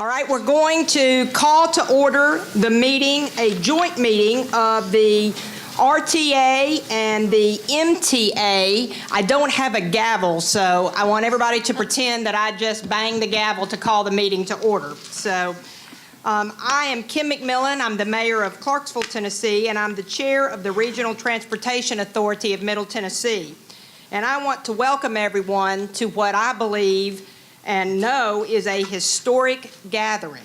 All right, we're going to call to order the meeting, a joint meeting of the RTA and the MTA. I don't have a gavel, so I want everybody to pretend that I just banged the gavel to call the meeting to order. So I am Kim McMillan. I'm the mayor of Clarksville, Tennessee, and I'm the chair of the Regional Transportation Authority of Middle Tennessee. And I want to welcome everyone to what I believe and know is a historic gathering.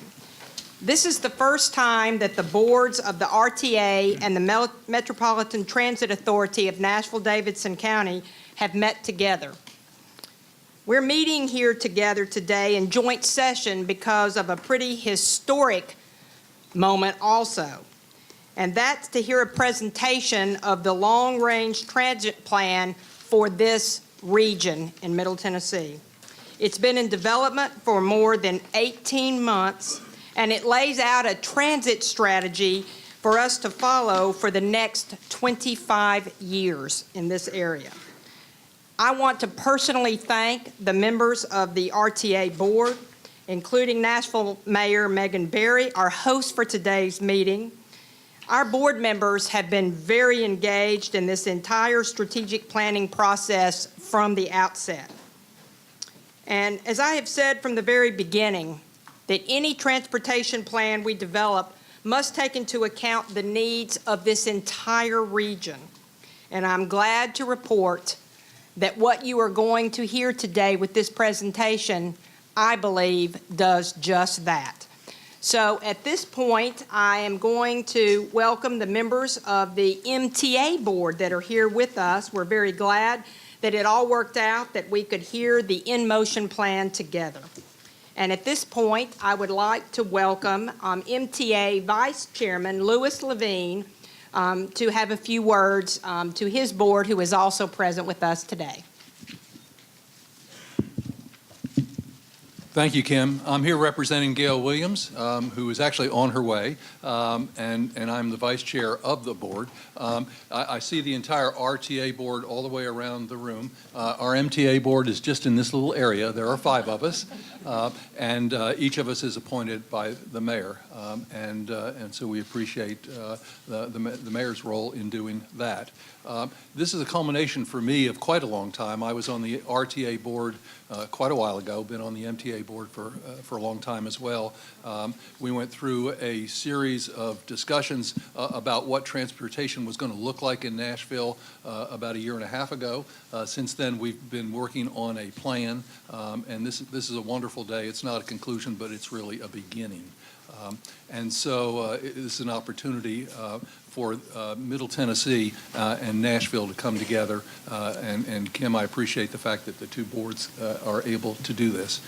This is the first time that the boards of the RTA and the Metropolitan Transit Authority of Nashville-Davidson County have met together. We're meeting here together today in joint session because of a pretty historic moment also, and that's to hear a presentation of the long-range transit plan for this region in Middle Tennessee. It's been in development for more than 18 months, and it lays out a transit strategy for us to follow for the next 25 years in this area. I want to personally thank the members of the RTA board, including Nashville Mayor Megan Berry, our host for today's meeting. Our board members have been very engaged in this entire strategic planning process from the outset. And as I have said from the very beginning, that any transportation plan we develop must take into account the needs of this entire region. And I'm glad to report that what you are going to hear today with this presentation, I believe, does just that. So at this point, I am going to welcome the members of the MTA board that are here with us. We're very glad that it all worked out, that we could hear the nMotion plan together. And at this point, I would like to welcome MTA Vice Chairman Louis Levine to have a few words to his board, who is also present with us today. Thank you, Kim. I'm here representing Gail Williams, who is actually on her way, and I'm the vice chair of the board. I see the entire RTA board all the way around the room. Our MTA board is just in this little area. There are 5 of us, and each of us is appointed by the mayor, and so we appreciate the mayor's role in doing that. This is a culmination for me of quite a long time. I was on the RTA board quite a while ago, been on the MTA board for a long time as well. We went through a series of discussions about what transportation was going to look like in Nashville about 1.5 years ago. Since then, we've been working on a plan, and this is a wonderful day. It's not a conclusion, but it's really a beginning. And so this is an opportunity for Middle Tennessee and Nashville to come together. And Kim, I appreciate the fact that the 2 boards are able to do this.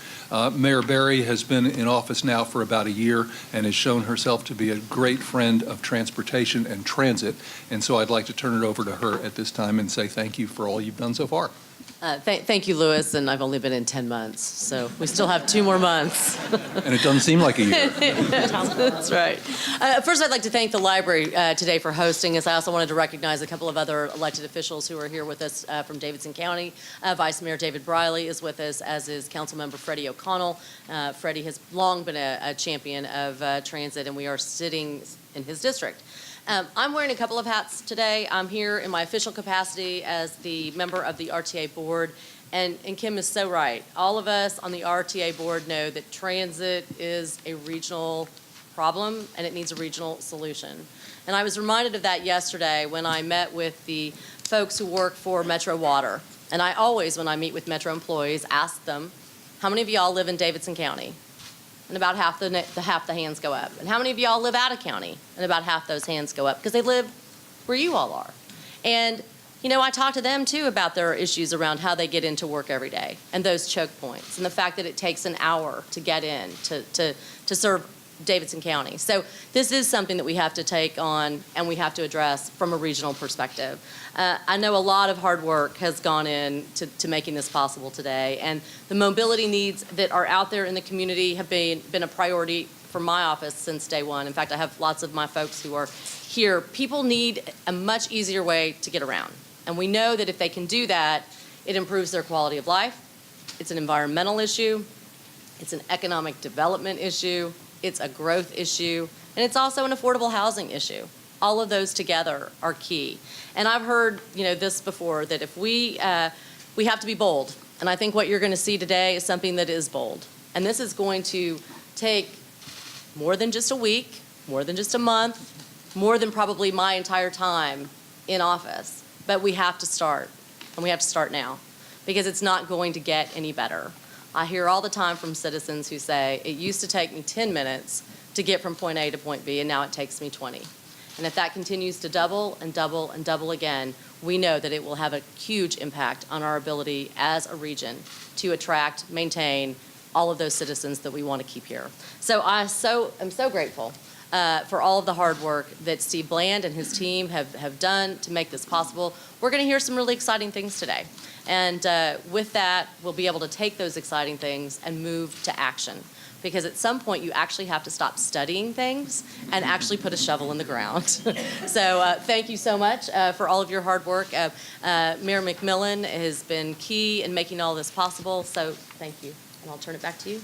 Mayor Berry has been in office now for about 1 year and has shown herself to be a great friend of transportation and transit. And so I'd like to turn it over to her at this time and say thank you for all you've done so far. Thank you, Louis, and I've only been in 10 months, so we still have 2 more months. And it doesn't seem like a year. That's right. First, I'd like to thank the library today for hosting us. I also wanted to recognize a couple of other elected officials who are here with us from Davidson County. Vice Mayor David Briley is with us, as is Councilmember Freddie O'Connell. Freddie has long been a champion of transit, and we are sitting in his district. I'm wearing a couple of hats today. I'm here in my official capacity as the member of the RTA board, and Kim is so right. All of us on the RTA board know that transit is a regional problem and it needs a regional solution. And I was reminded of that yesterday when I met with the folks who work for Metro Water. And I always, when I meet with Metro employees, ask them, how many of y'all live in Davidson County? And about half the hands go up. And how many of y'all live out of county? And about half those hands go up because they live where you all are. And, you know, I talk to them too about their issues around how they get into work every day and those choke points and the fact that it takes an hour to get in to serve Davidson County. So this is something that we have to take on and we have to address from a regional perspective. I know a lot of hard work has gone in to making this possible today, and the mobility needs that are out there in the community have been a priority for my office since day one. In fact, I have lots of my folks who are here. People need a much easier way to get around, and we know that if they can do that, it improves their quality of life. It's an environmental issue. It's an economic development issue, it's a growth issue, and it's also an affordable housing issue. All of those together are key. And I've heard, this before, that if we have to be bold. And I think what you're going to see today is something that is bold. And this is going to take more than just a week, more than just a month, more than probably my entire time in office. But we have to start, and we have to start now, because it's not going to get any better. I hear all the time from citizens who say, it used to take me 10 minutes to get from point A to point B, and now it takes me 20. And if that continues to double and double and double again, we know that it will have a huge impact on our ability as a region to attract, maintain all of those citizens that we want to keep here. So I'm so grateful for all of the hard work that Steve Bland and his team have done to make this possible. We're going to hear some really exciting things today. And with that, we'll be able to take those exciting things and move to action. Because at some point, you actually have to stop studying things and actually put a shovel in the ground. So thank you so much for all of your hard work. Mayor McMillan has been key in making all this possible, so thank you. And I'll turn it back to you.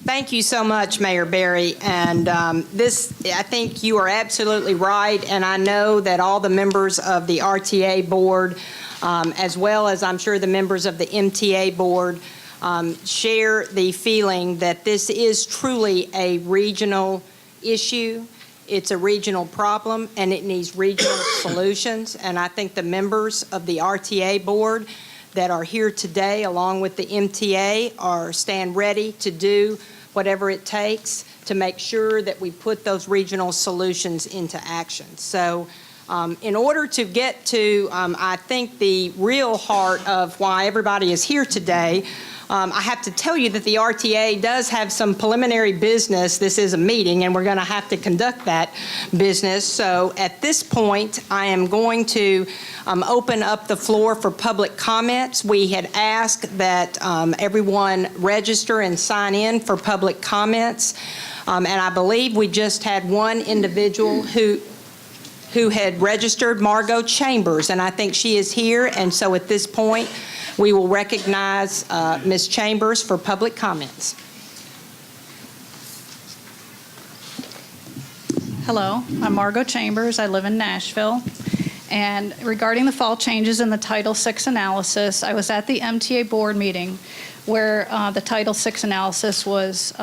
Thank you so much, Mayor Berry. And I think you are absolutely right. And I know that all the members of the RTA board, as well as I'm sure the members of the MTA board, share the feeling that this is truly a regional issue. It's a regional problem, and it needs regional solutions. And I think the members of the RTA board that are here today, along with the MTA, stand ready to do whatever it takes to make sure that we put those regional solutions into action. So in order to get to, I think, the real heart of why everybody is here today, I have to tell you that the RTA does have some preliminary business. This is a meeting, and we're going to have to conduct that business. So at this point, I am going to open up the floor for public comments. We had asked that everyone register and sign in for public comments. And I believe we just had one individual who had registered, Margot Chambers, and I think she is here. And so at this point, we will recognize Ms. Chambers for public comments. Hello, I'm Margot Chambers. I live in Nashville. And regarding the fall changes in the Title VI analysis, I was at the MTA board meeting where the Title VI analysis was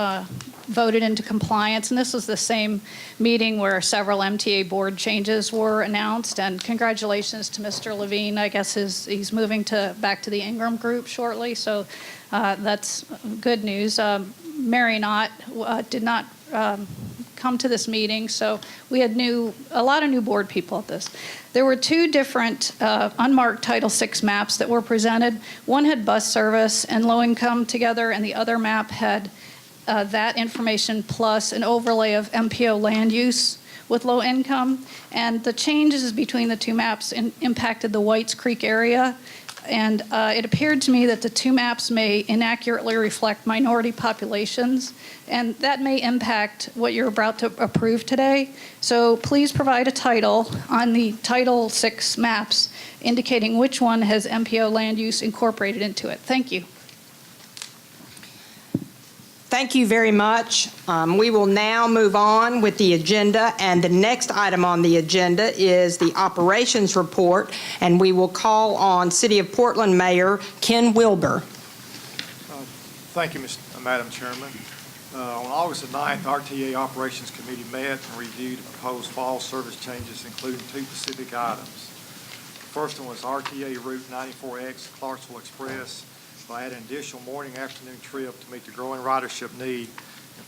voted into compliance, and this was the same meeting where several MTA board changes were announced. And congratulations to Mr. Levine. I guess he's moving back to the Ingram Group shortly, so that's good news. Mary Knott did not come to this meeting, so we had a lot of new board people at this. There were two different unmarked Title VI maps that were presented. One had bus service and low income together, and the other map had that information plus an overlay of MPO land use with low income. And the changes between the two maps impacted the Whites Creek area. And it appeared to me that the two maps may inaccurately reflect minority populations, and that may impact what you're about to approve today. So please provide a title on the Title VI maps indicating which one has MPO land use incorporated into it. Thank you. Thank you very much. We will now move on with the agenda, and the next item on the agenda is the operations report, and we will call on City of Portland Mayor Ken Wilbur. Thank you, Madam Chairman. On August the 9th, RTA Operations Committee met and reviewed the proposed fall service changes, including two specific items. The first one was RTA Route 94X Clarksville Express by adding an additional morning-afternoon trip to meet the growing ridership need.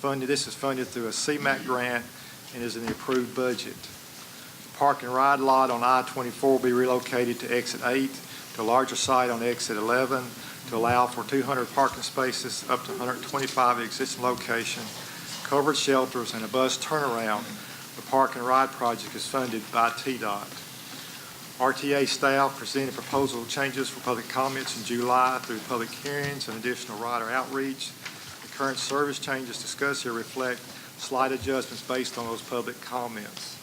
And this is funded through a CMAQ grant and is in the approved budget. The park and ride lot on I-24 will be relocated to Exit 8 to a larger site on Exit 11 to allow for 200 parking spaces up to 125 at existing location, covered shelters, and a bus turnaround. The park and ride project is funded by TDOT. RTA staff presented proposal changes for public comments in July through public hearings and additional rider outreach. The current service changes discussed here reflect slight adjustments based on those public comments.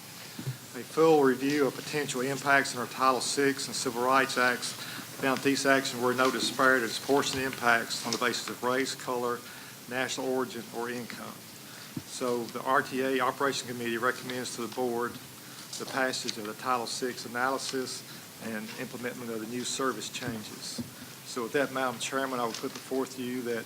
A full review of potential impacts in our Title VI and Civil Rights Acts found these actions were no disparity or disproportionate impacts on the basis of race, color, national origin, or income. So the RTA Operation Committee recommends to the board the passage of the Title VI analysis and implementment of the new service changes. So with that, Madam Chairman, I will put before you that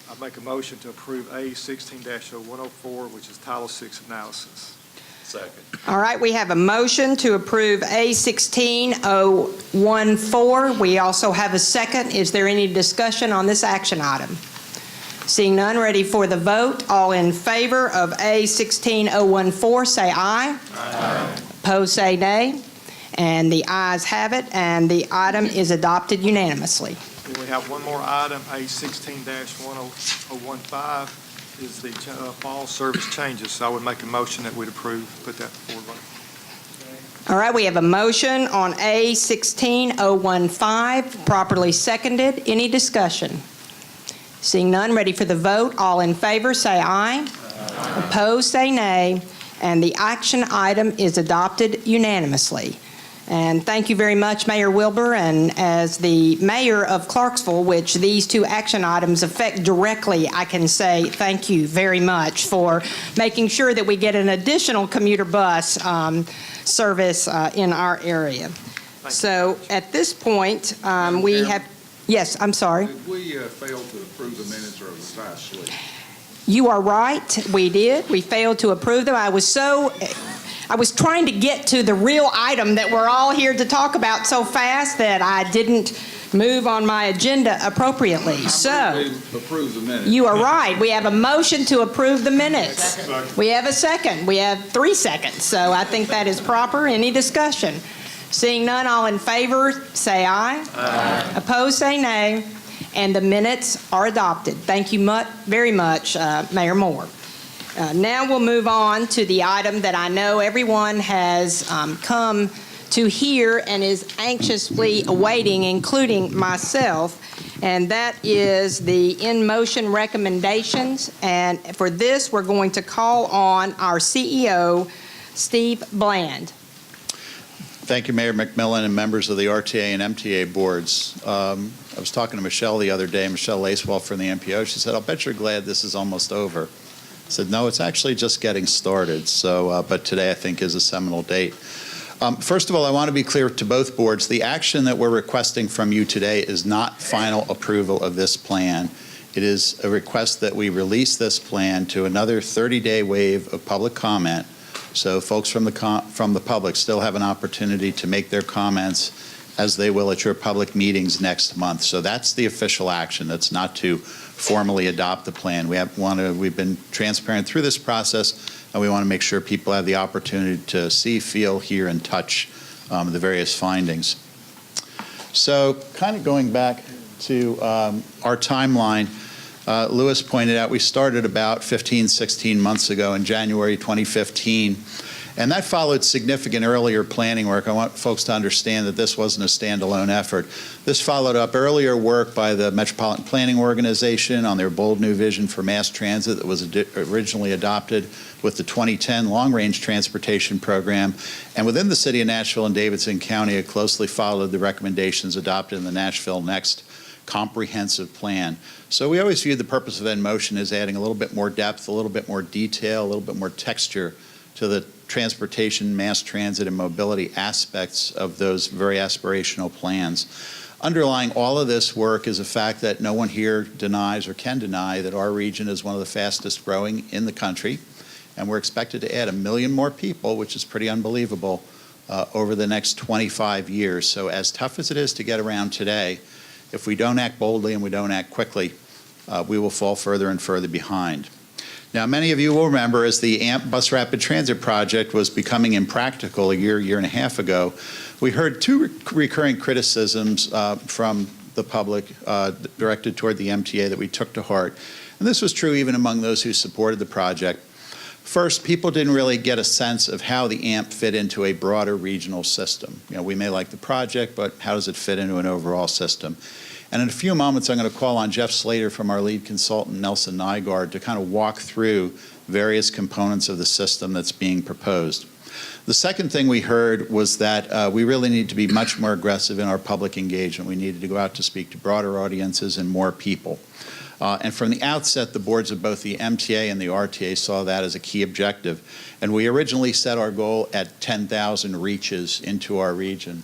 I make a motion to approve A 16-0104, which is Title VI analysis. Second. All right, we have a motion to approve A 16-014. We also have a second. Is there any discussion on this action item? Seeing none, ready for the vote. All in favor of A 16-014, say aye. Aye. Opposed, say nay. And the ayes have it, and the item is adopted unanimously. Then we have one more item, A 16-1015, is the fall service changes. So I would make a motion that we'd approve, put that forward. All right, we have a motion on A 16-015, properly seconded. Any discussion? Seeing none, ready for the vote. All in favor, say aye. Aye. Opposed, say nay. And the action item is adopted unanimously. And thank you very much, Mayor Wilbur, and as the mayor of Clarksville, which these two action items affect directly, I can say thank you very much for making sure that we get an additional commuter bus service in our area. So at this point, we have, yes, I'm sorry. Did we fail to approve the minutes, or was I asleep? You are right, we did. We failed to approve them. I was trying to get to the real item that we're all here to talk about so fast that I didn't move on my agenda appropriately. So, Approve the minutes. you are right. We have a motion to approve the minutes. We have a second. We have 3 seconds. So I think that is proper. Any discussion? Seeing none, all in favor, say aye. Aye. Opposed, say nay. And the minutes are adopted. Thank you very much, Mayor Moore. Now we'll move on to the item that I know everyone has come to hear and is anxiously awaiting, including myself, and that is the nMotion recommendations. And for this, we're going to call on our CEO, Steve Bland. Thank you, Mayor McMillan and members of the RTA and MTA boards. I was talking to Michelle the other day, Michelle Lacewell from the MPO. She said, "I'll bet you're glad this is almost over." I said, "No, it's actually just getting started." So, but today I think is a seminal date. First of all, I want to be clear to both boards. The action that we're requesting from you today is not final approval of this plan. It is a request that we release this plan to another 30-day wave of public comment. So folks from the public still have an opportunity to make their comments as they will at your public meetings next month. So that's the official action. That's not to formally adopt the plan. We've been transparent through this process, and we want to make sure people have the opportunity to see, feel, hear, and touch the various findings. So kind of going back to our timeline, Lewis pointed out we started about 15, 16 months ago in January 2015. And that followed significant earlier planning work. I want folks to understand that this wasn't a standalone effort. This followed up earlier work by the Metropolitan Planning Organization on their bold new vision for mass transit that was originally adopted with the 2010 Long Range Transportation Program. And within the city of Nashville and Davidson County, it closely followed the recommendations adopted in the Nashville Next comprehensive plan. So we always viewed the purpose of nMotion as adding a little bit more depth, a little bit more detail, a little bit more texture to the transportation, mass transit, and mobility aspects of those very aspirational plans. Underlying all of this work is the fact that no one here denies or can deny that our region is one of the fastest growing in the country, and we're expected to add 1 million more people, which is pretty unbelievable, over the next 25 years. So as tough as it is to get around today, if we don't act boldly and we don't act quickly, we will fall further and further behind. Now, many of you will remember as the AMP Bus Rapid Transit project was becoming impractical a year and a half ago, we heard 2 recurring criticisms from the public directed toward the MTA that we took to heart. And this was true even among those who supported the project. First, people didn't really get a sense of how the AMP fit into a broader regional system. You know, we may like the project, but how does it fit into an overall system? And in a few moments, I'm going to call on Jeff Slater from our lead consultant, Nelson Nygaard, to kind of walk through various components of the system that's being proposed. The second thing we heard was that we really need to be much more aggressive in our public engagement. We needed to go out to speak to broader audiences and more people. And from the outset, the boards of both the MTA and the RTA saw that as a key objective. And we originally set our goal at 10,000 reaches into our region.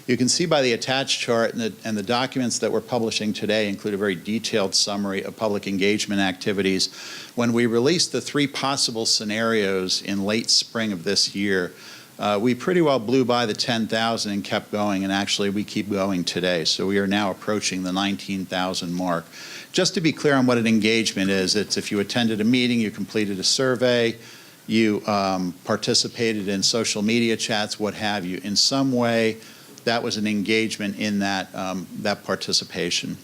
You can see by the attached chart and the documents that we're publishing today include a very detailed summary of public engagement activities. When we released the 3 possible scenarios in late spring of this year, we pretty well blew by the 10,000 and kept going, and actually we keep going today. So we are now approaching the 19,000 mark. Just to be clear on what an engagement is, it's if you attended a meeting, you completed a survey, you participated in social media chats, what have you. In some way, that was an engagement in that, that participation.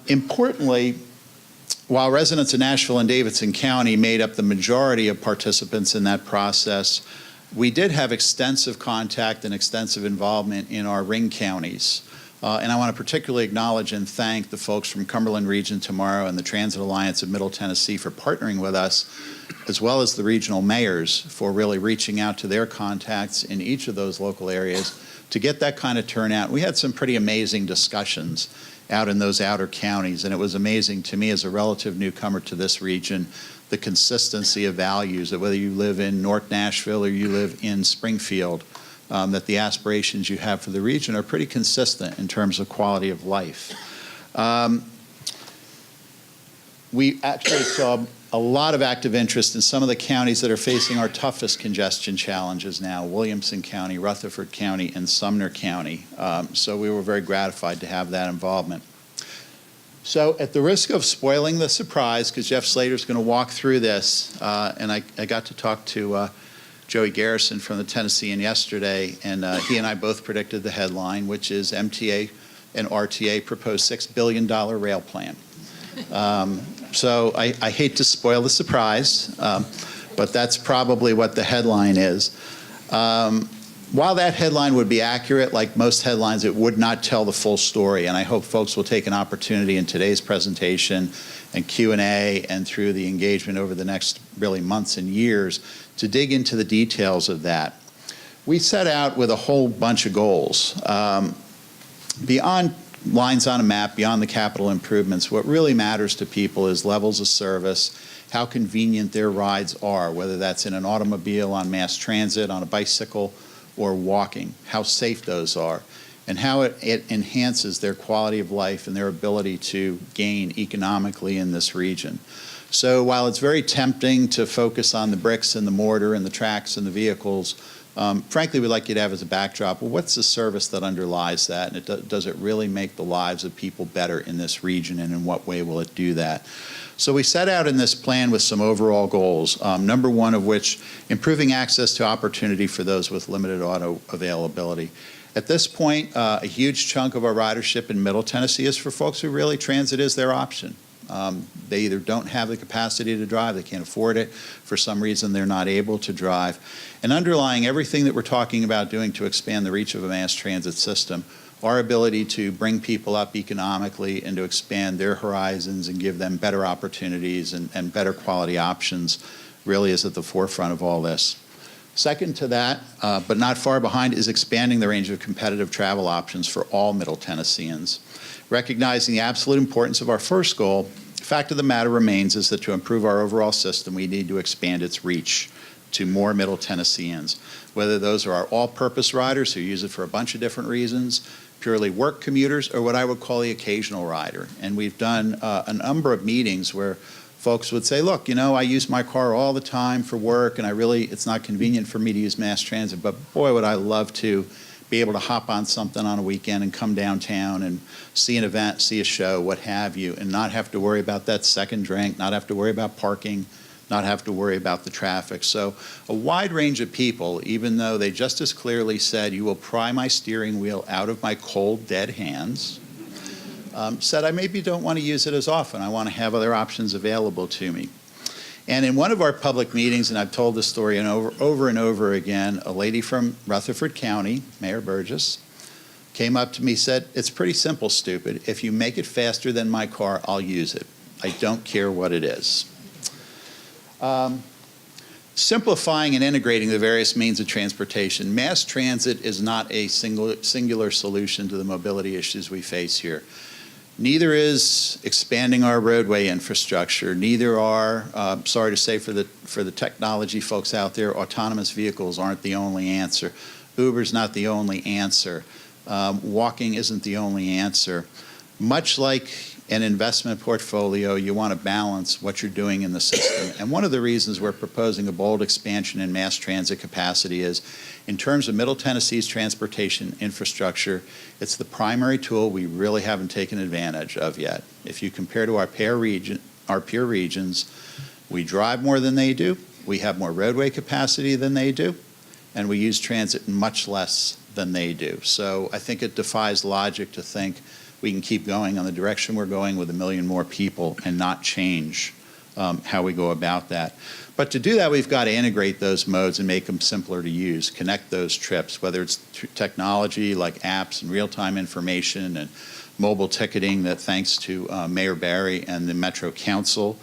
Importantly, while residents of Nashville and Davidson County made up the majority of participants in that process, we did have extensive contact and extensive involvement in our ring counties. And I want to particularly acknowledge and thank the folks from Cumberland Region Tomorrow and the Transit Alliance of Middle Tennessee for partnering with us, as well as the regional mayors for really reaching out to their contacts in each of those local areas to get that kind of turnout. We had some pretty amazing discussions out in those outer counties, and it was amazing to me as a relative newcomer to this region, the consistency of values, that whether you live in North Nashville or you live in Springfield, that the aspirations you have for the region are pretty consistent in terms of quality of life. We actually saw a lot of active interest in some of the counties that are facing our toughest congestion challenges now, Williamson County, Rutherford County, and Sumner County. So we were very gratified to have that involvement. So at the risk of spoiling the surprise, because Jeff Slater's going to walk through this, and I got to talk to Joey Garrison from the Tennessean yesterday, and he and I both predicted the headline, which is MTA and RTA proposed $6 billion rail plan. So I hate to spoil the surprise, but that's probably what the headline is. While that headline would be accurate, like most headlines, it would not tell the full story, and I hope folks will take an opportunity in today's presentation and Q&A and through the engagement over the next really months and years to dig into the details of that. We set out with a whole bunch of goals. Beyond lines on a map, beyond the capital improvements, what really matters to people is levels of service, how convenient their rides are, whether that's in an automobile, on mass transit, on a bicycle, or walking, how safe those are, and how it enhances their quality of life and their ability to gain economically in this region. So while it's very tempting to focus on the bricks and the mortar and the tracks and the vehicles, frankly, we'd like you to have as a backdrop, well, what's the service that underlies that? And does it really make the lives of people better in this region, and in what way will it do that? So we set out in this plan with some overall goals, number one of which, improving access to opportunity for those with limited auto availability. At this point, a huge chunk of our ridership in Middle Tennessee is for folks who really transit is their option. They either don't have the capacity to drive, they can't afford it, for some reason they're not able to drive. And underlying everything that we're talking about doing to expand the reach of a mass transit system, our ability to bring people up economically and to expand their horizons and give them better opportunities and better quality options really is at the forefront of all this. Second to that, but not far behind, is expanding the range of competitive travel options for all Middle Tennesseans. Recognizing the absolute importance of our first goal, the fact of the matter remains is that to improve our overall system, we need to expand its reach to more Middle Tennesseans, whether those are our all-purpose riders who use it for a bunch of different reasons, purely work commuters, or what I would call the occasional rider. And we've done a number of meetings where folks would say, look, you know, I use my car all the time for work, and it's not convenient for me to use mass transit, but boy, would I love to be able to hop on something on a weekend and come downtown and see an event, see a show, what have you, and not have to worry about that second drink, not have to worry about parking, not have to worry about the traffic. So a wide range of people, even though they just as clearly said, you will pry my steering wheel out of my cold, dead hands, said I maybe don't want to use it as often. I want to have other options available to me. And in one of our public meetings, and I've told this story over and over again, a lady from Rutherford County, Mayor Burgess, came up to me and said, it's pretty simple, stupid. If you make it faster than my car, I'll use it. I don't care what it is. simplifying and integrating the various means of transportation. Mass transit is not a singular solution to the mobility issues we face here. Neither is expanding our roadway infrastructure. Neither are, sorry to say for the technology folks out there, autonomous vehicles aren't the only answer. Uber's not the only answer. Walking isn't the only answer. Much like an investment portfolio, you want to balance what you're doing in the system. And one of the reasons we're proposing a bold expansion in mass transit capacity is, in terms of Middle Tennessee's transportation infrastructure, it's the primary tool we really haven't taken advantage of yet. If you compare to our peer regions, we drive more than they do, we have more roadway capacity than they do, and we use transit much less than they do. So I think it defies logic to think we can keep going on the direction we're going with 1 million more people and not change how we go about that. But to do that, we've got to integrate those modes and make them simpler to use, connect those trips, whether it's technology like apps and real-time information and mobile ticketing that, thanks to Mayor Barry and the Metro Council,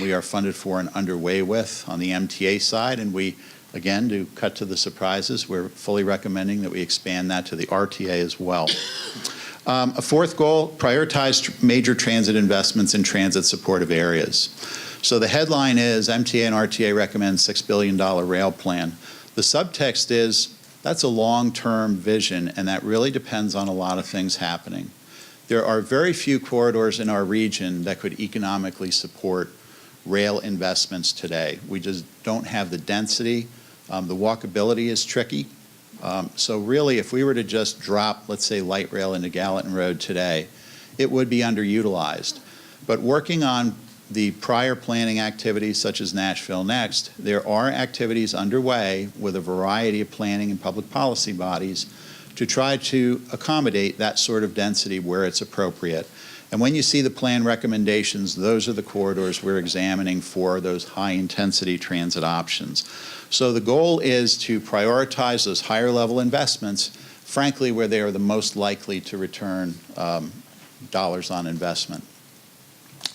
we are funded for and underway with on the MTA side. And we, again, to cut to the surprises, we're fully recommending that we expand that to the RTA as well. A fourth goal, prioritize major transit investments in transit supportive areas. So the headline is MTA and RTA recommend $6 billion rail plan. The subtext is that's a long-term vision, and that really depends on a lot of things happening. There are very few corridors in our region that could economically support rail investments today. We just don't have the density. The walkability is tricky. So really, if we were to just drop, let's say, light rail into Gallatin Road today, it would be underutilized. But working on the prior planning activities, such as Nashville Next, there are activities underway with a variety of planning and public policy bodies to try to accommodate that sort of density where it's appropriate. And when you see the plan recommendations, those are the corridors we're examining for those high-intensity transit options. So the goal is to prioritize those higher-level investments, frankly, where they are the most likely to return dollars on investment.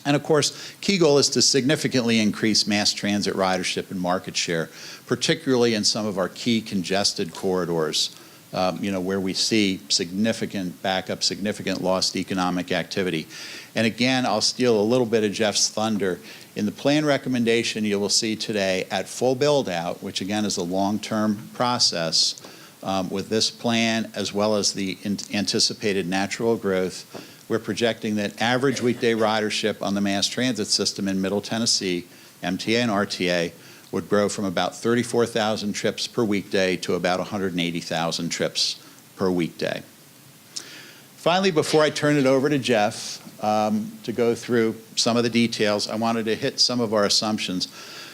And of course, key goal is to significantly increase mass transit ridership and market share, particularly in some of our key congested corridors, where we see significant backup, significant lost economic activity. And again, I'll steal a little bit of Jeff's thunder. In the plan recommendation you will see today, at full build-out, which again is a long-term process, with this plan as well as the anticipated natural growth, we're projecting that average weekday ridership on the mass transit system in Middle Tennessee, MTA and RTA, would grow from about 34,000 trips per weekday to about 180,000 trips per weekday. Finally, before I turn it over to Jeff to go through some of the details, I wanted to hit some of our assumptions.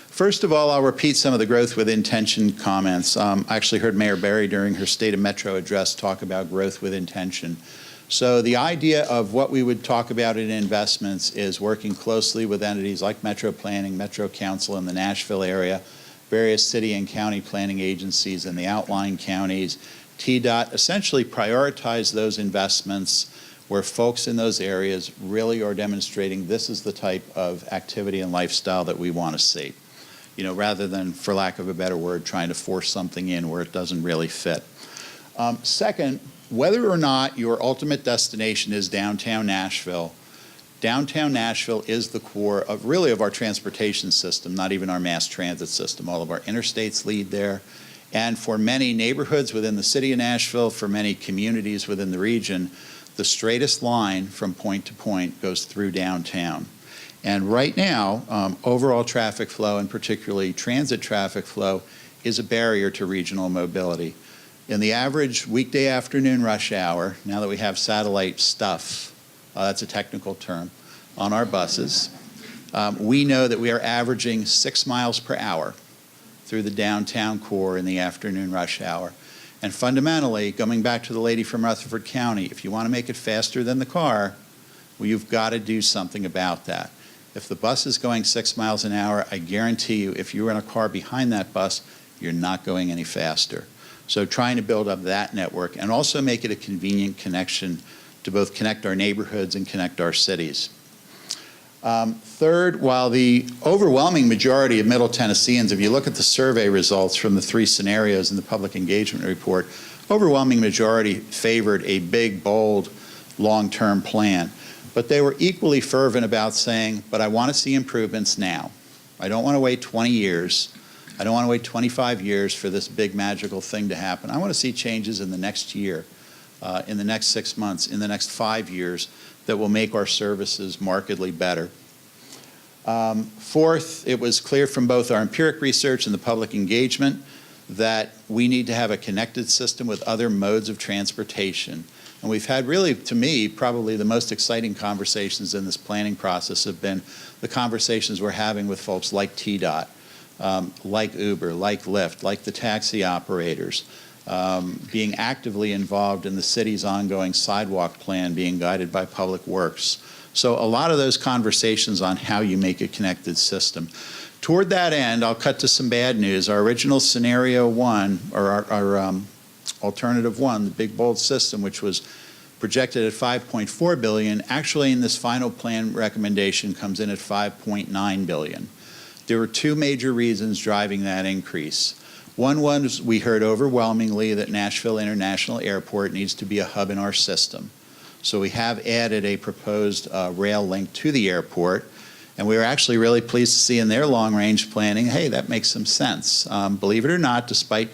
First of all, I'll repeat some of the growth with intention comments. I actually heard Mayor Barry during her State of Metro address talk about growth with intention. So the idea of what we would talk about in investments is working closely with entities like Metro Planning, Metro Council in the Nashville area, various city and county planning agencies in the outlying counties, TDOT, essentially prioritize those investments where folks in those areas really are demonstrating this is the type of activity and lifestyle that we want to see. Rather than, for lack of a better word, trying to force something in where it doesn't really fit. Second, whether or not your ultimate destination is downtown Nashville is the core of our transportation system, not even our mass transit system. All of our interstates lead there. And for many neighborhoods within the city of Nashville, for many communities within the region, the straightest line from point to point goes through downtown. And right now, overall traffic flow, and particularly transit traffic flow, is a barrier to regional mobility. In the average weekday afternoon rush hour, now that we have satellite stuff, that's a technical term, on our buses, we know that we are averaging 6 miles per hour through the downtown core in the afternoon rush hour. And fundamentally, going back to the lady from Rutherford County, if you want to make it faster than the car, well, you've got to do something about that. If the bus is going 6 miles an hour, I guarantee you, if you're in a car behind that bus, you're not going any faster. So trying to build up that network and also make it a convenient connection to both connect our neighborhoods and connect our cities. Third, while the overwhelming majority of Middle Tennesseans, if you look at the survey results from the 3 scenarios in the public engagement report, overwhelming majority favored a big, bold, long-term plan. But they were equally fervent about saying, but I want to see improvements now. I don't want to wait 20 years. I don't want to wait 25 years for this big magical thing to happen. I want to see changes in the next year, in the next 6 months, in the next 5 years that will make our services markedly better. Fourth, it was clear from both our empiric research and the public engagement that we need to have a connected system with other modes of transportation. And we've had really, to me, probably the most exciting conversations in this planning process have been the conversations we're having with folks like TDOT, like Uber, like Lyft, like the taxi operators, being actively involved in the city's ongoing sidewalk plan being guided by Public Works. So a lot of those conversations on how you make a connected system. Toward that end, I'll cut to some bad news. Our original scenario 1, or our alternative 1, the big bold system, which was projected at $5.4 billion, actually in this final plan recommendation comes in at $5.9 billion. There were 2 major reasons driving that increase. One was we heard overwhelmingly that Nashville International Airport needs to be a hub in our system. So we have added a proposed rail link to the airport, and we were actually really pleased to see in their long-range planning, hey, that makes some sense. Believe it or not, despite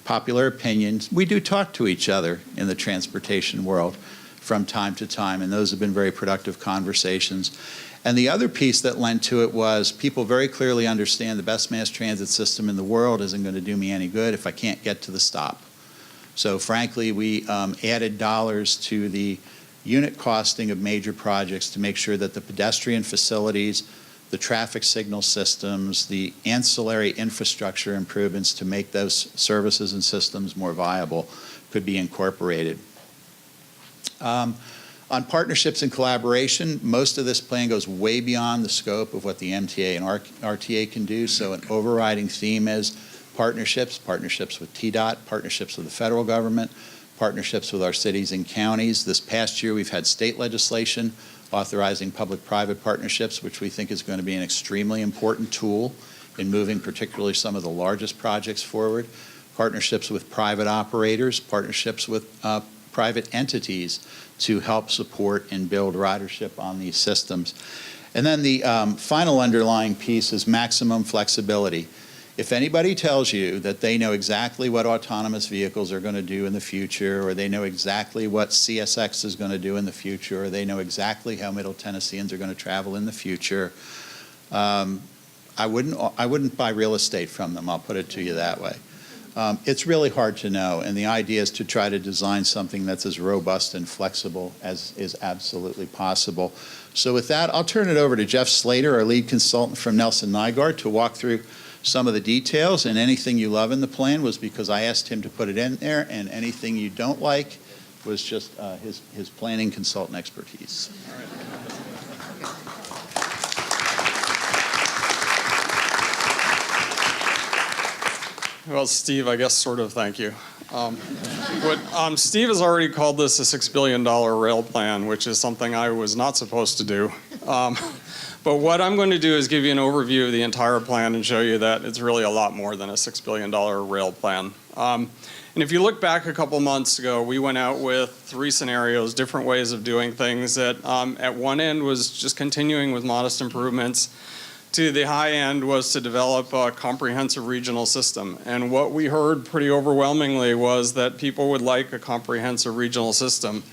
popular opinions, we do talk to each other in the transportation world from time to time, and those have been very productive conversations. And the other piece that lent to it was people very clearly understand the best mass transit system in the world isn't going to do me any good if I can't get to the stop. So frankly, we added dollars to the unit costing of major projects to make sure that the pedestrian facilities, the traffic signal systems, the ancillary infrastructure improvements to make those services and systems more viable could be incorporated. On partnerships and collaboration, most of this plan goes way beyond the scope of what the MTA and RTA can do. So an overriding theme is partnerships with TDOT, partnerships with the federal government, partnerships with our cities and counties. This past year, we've had state legislation authorizing public-private partnerships, which we think is going to be an extremely important tool in moving particularly some of the largest projects forward. Partnerships with private operators, partnerships with private entities to help support and build ridership on these systems. And then the final underlying piece is maximum flexibility. If anybody tells you that they know exactly what autonomous vehicles are going to do in the future, or they know exactly what CSX is going to do in the future, or they know exactly how Middle Tennesseans are going to travel in the future, I wouldn't buy real estate from them, I'll put it to you that way. It's really hard to know, and the idea is to try to design something that's as robust and flexible as is absolutely possible. So with that, I'll turn it over to Jeff Slater, our lead consultant from Nelson Nygaard, to walk through some of the details, and anything you love in the plan was because I asked him to put it in there, and anything you don't like was just his planning consultant expertise. All right. Well, Steve, I guess sort of thank you. Steve has already called this a $6 billion rail plan, which is something I was not supposed to do. But what I'm going to do is give you an overview of the entire plan and show you that it's really a lot more than a $6 billion rail plan. And if you look back a couple months ago, we went out with 3 scenarios, different ways of doing things that at one end was just continuing with modest improvements. To the high end was to develop a comprehensive regional system. And what we heard pretty overwhelmingly was that people would like a comprehensive regional system.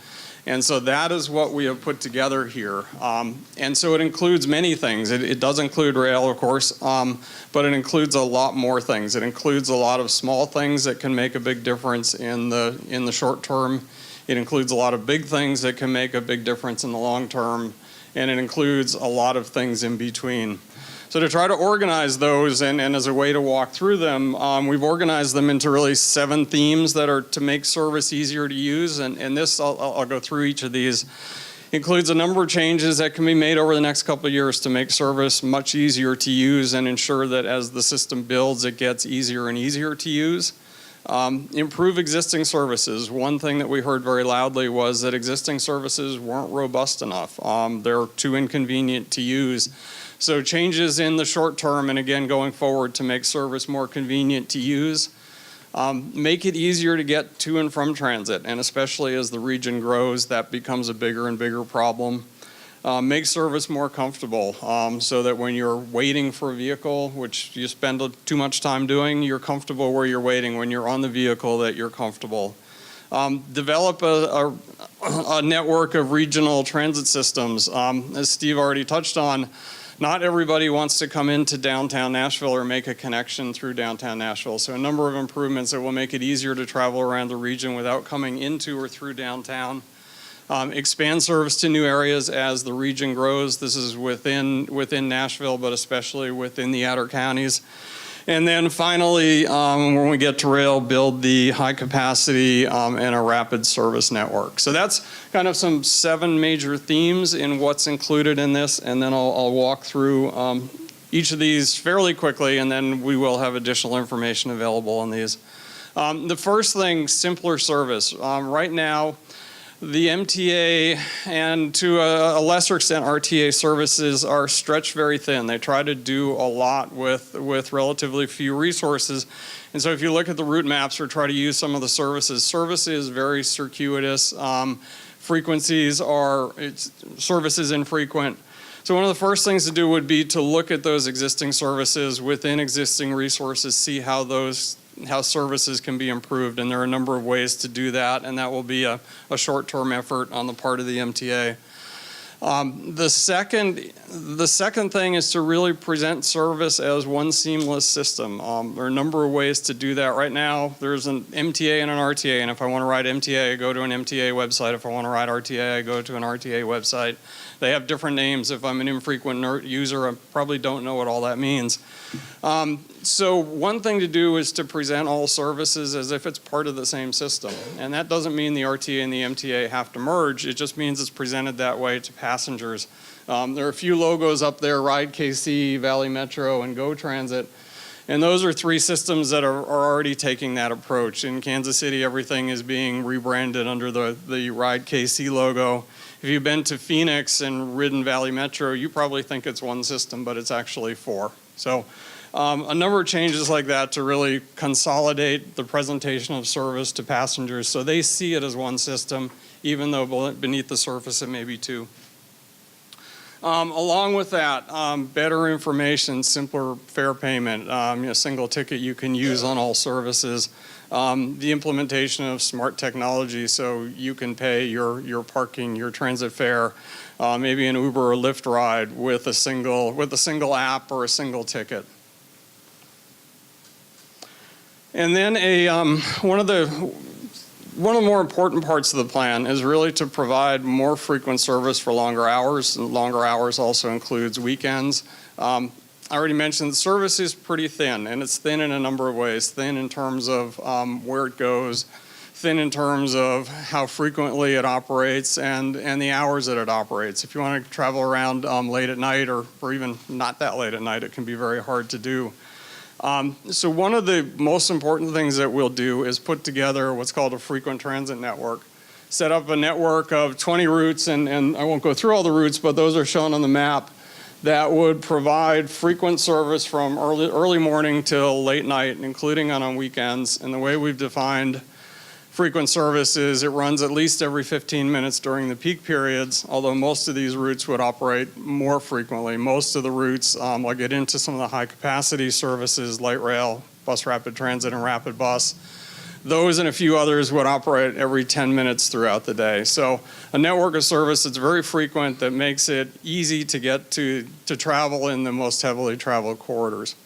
And so that is what we have put together here. And so it includes many things. It does include rail, of course, but it includes a lot more things. It includes a lot of small things that can make a big difference in the short term. It includes a lot of big things that can make a big difference in the long term. And it includes a lot of things in between. So to try to organize those and as a way to walk through them, we've organized them into really 7 themes that are to make service easier to use. And this, I'll go through each of these, includes a number of changes that can be made over the next couple of years to make service much easier to use and ensure that as the system builds, it gets easier and easier to use. Improve existing services. One thing that we heard very loudly was that existing services weren't robust enough. They're too inconvenient to use. So changes in the short term and again going forward to make service more convenient to use. Make it easier to get to and from transit, and especially as the region grows, that becomes a bigger and bigger problem. Make service more comfortable so that when you're waiting for a vehicle, which you spend too much time doing, you're comfortable where you're waiting. When you're on the vehicle, that you're comfortable. Develop a network of regional transit systems. As Steve already touched on, not everybody wants to come into downtown Nashville or make a connection through downtown Nashville. So a number of improvements that will make it easier to travel around the region without coming into or through downtown. Expand service to new areas as the region grows. This is within Nashville, but especially within the outer counties. And then finally, when we get to rail, build the high capacity and a rapid service network. So that's kind of some 7 major themes in what's included in this, and then I'll walk through each of these fairly quickly, and then we will have additional information available on these. The first thing, simpler service. Right now, the MTA and to a lesser extent RTA services are stretched very thin. They try to do a lot with relatively few resources. And so if you look at the route maps or try to use some of the services, service is very circuitous. Frequencies are, service is infrequent. So one of the first things to do would be to look at those existing services within existing resources, see how services can be improved, and there are a number of ways to do that, and that will be a short-term effort on the part of the MTA. The second thing is to really present service as one seamless system. There are a number of ways to do that. Right now, there's an MTA and an RTA, and if I want to ride MTA, I go to an MTA website. If I want to ride RTA, I go to an RTA website. They have different names. If I'm an infrequent user, I probably don't know what all that means. So one thing to do is to present all services as if it's part of the same system. And that doesn't mean the RTA and the MTA have to merge. It just means it's presented that way to passengers. There are a few logos up there, Ride KC, Valley Metro, and Go Transit. And those are 3 systems that are already taking that approach. In Kansas City, everything is being rebranded under the Ride KC logo. If you've been to Phoenix and ridden Valley Metro, you probably think it's one system, but it's actually 4. So a number of changes like that to really consolidate the presentation of service to passengers so they see it as one system, even though beneath the surface it may be 2. Along with that, better information, simpler fare payment, a single ticket you can use on all services. The implementation of smart technology so you can pay your parking, your transit fare, maybe an Uber or Lyft ride with a single app or a single ticket. And then one of the more important parts of the plan is really to provide more frequent service for longer hours. And longer hours also includes weekends. I already mentioned the service is pretty thin, and it's thin in a number of ways. Thin in terms of where it goes, thin in terms of how frequently it operates, and the hours that it operates. If you want to travel around late at night or even not that late at night, it can be very hard to do. So one of the most important things that we'll do is put together what's called a frequent transit network. Set up a network of 20 routes, and I won't go through all the routes, but those are shown on the map, that would provide frequent service from early morning till late night, including on weekends. And the way we've defined frequent service is it runs at least every 15 minutes during the peak periods, although most of these routes would operate more frequently. Most of the routes, I'll get into some of the high capacity services, light rail, bus rapid transit, and rapid bus. Those and a few others would operate every 10 minutes throughout the day. So a network of service that's very frequent that makes it easy to get to travel in the most heavily traveled corridors.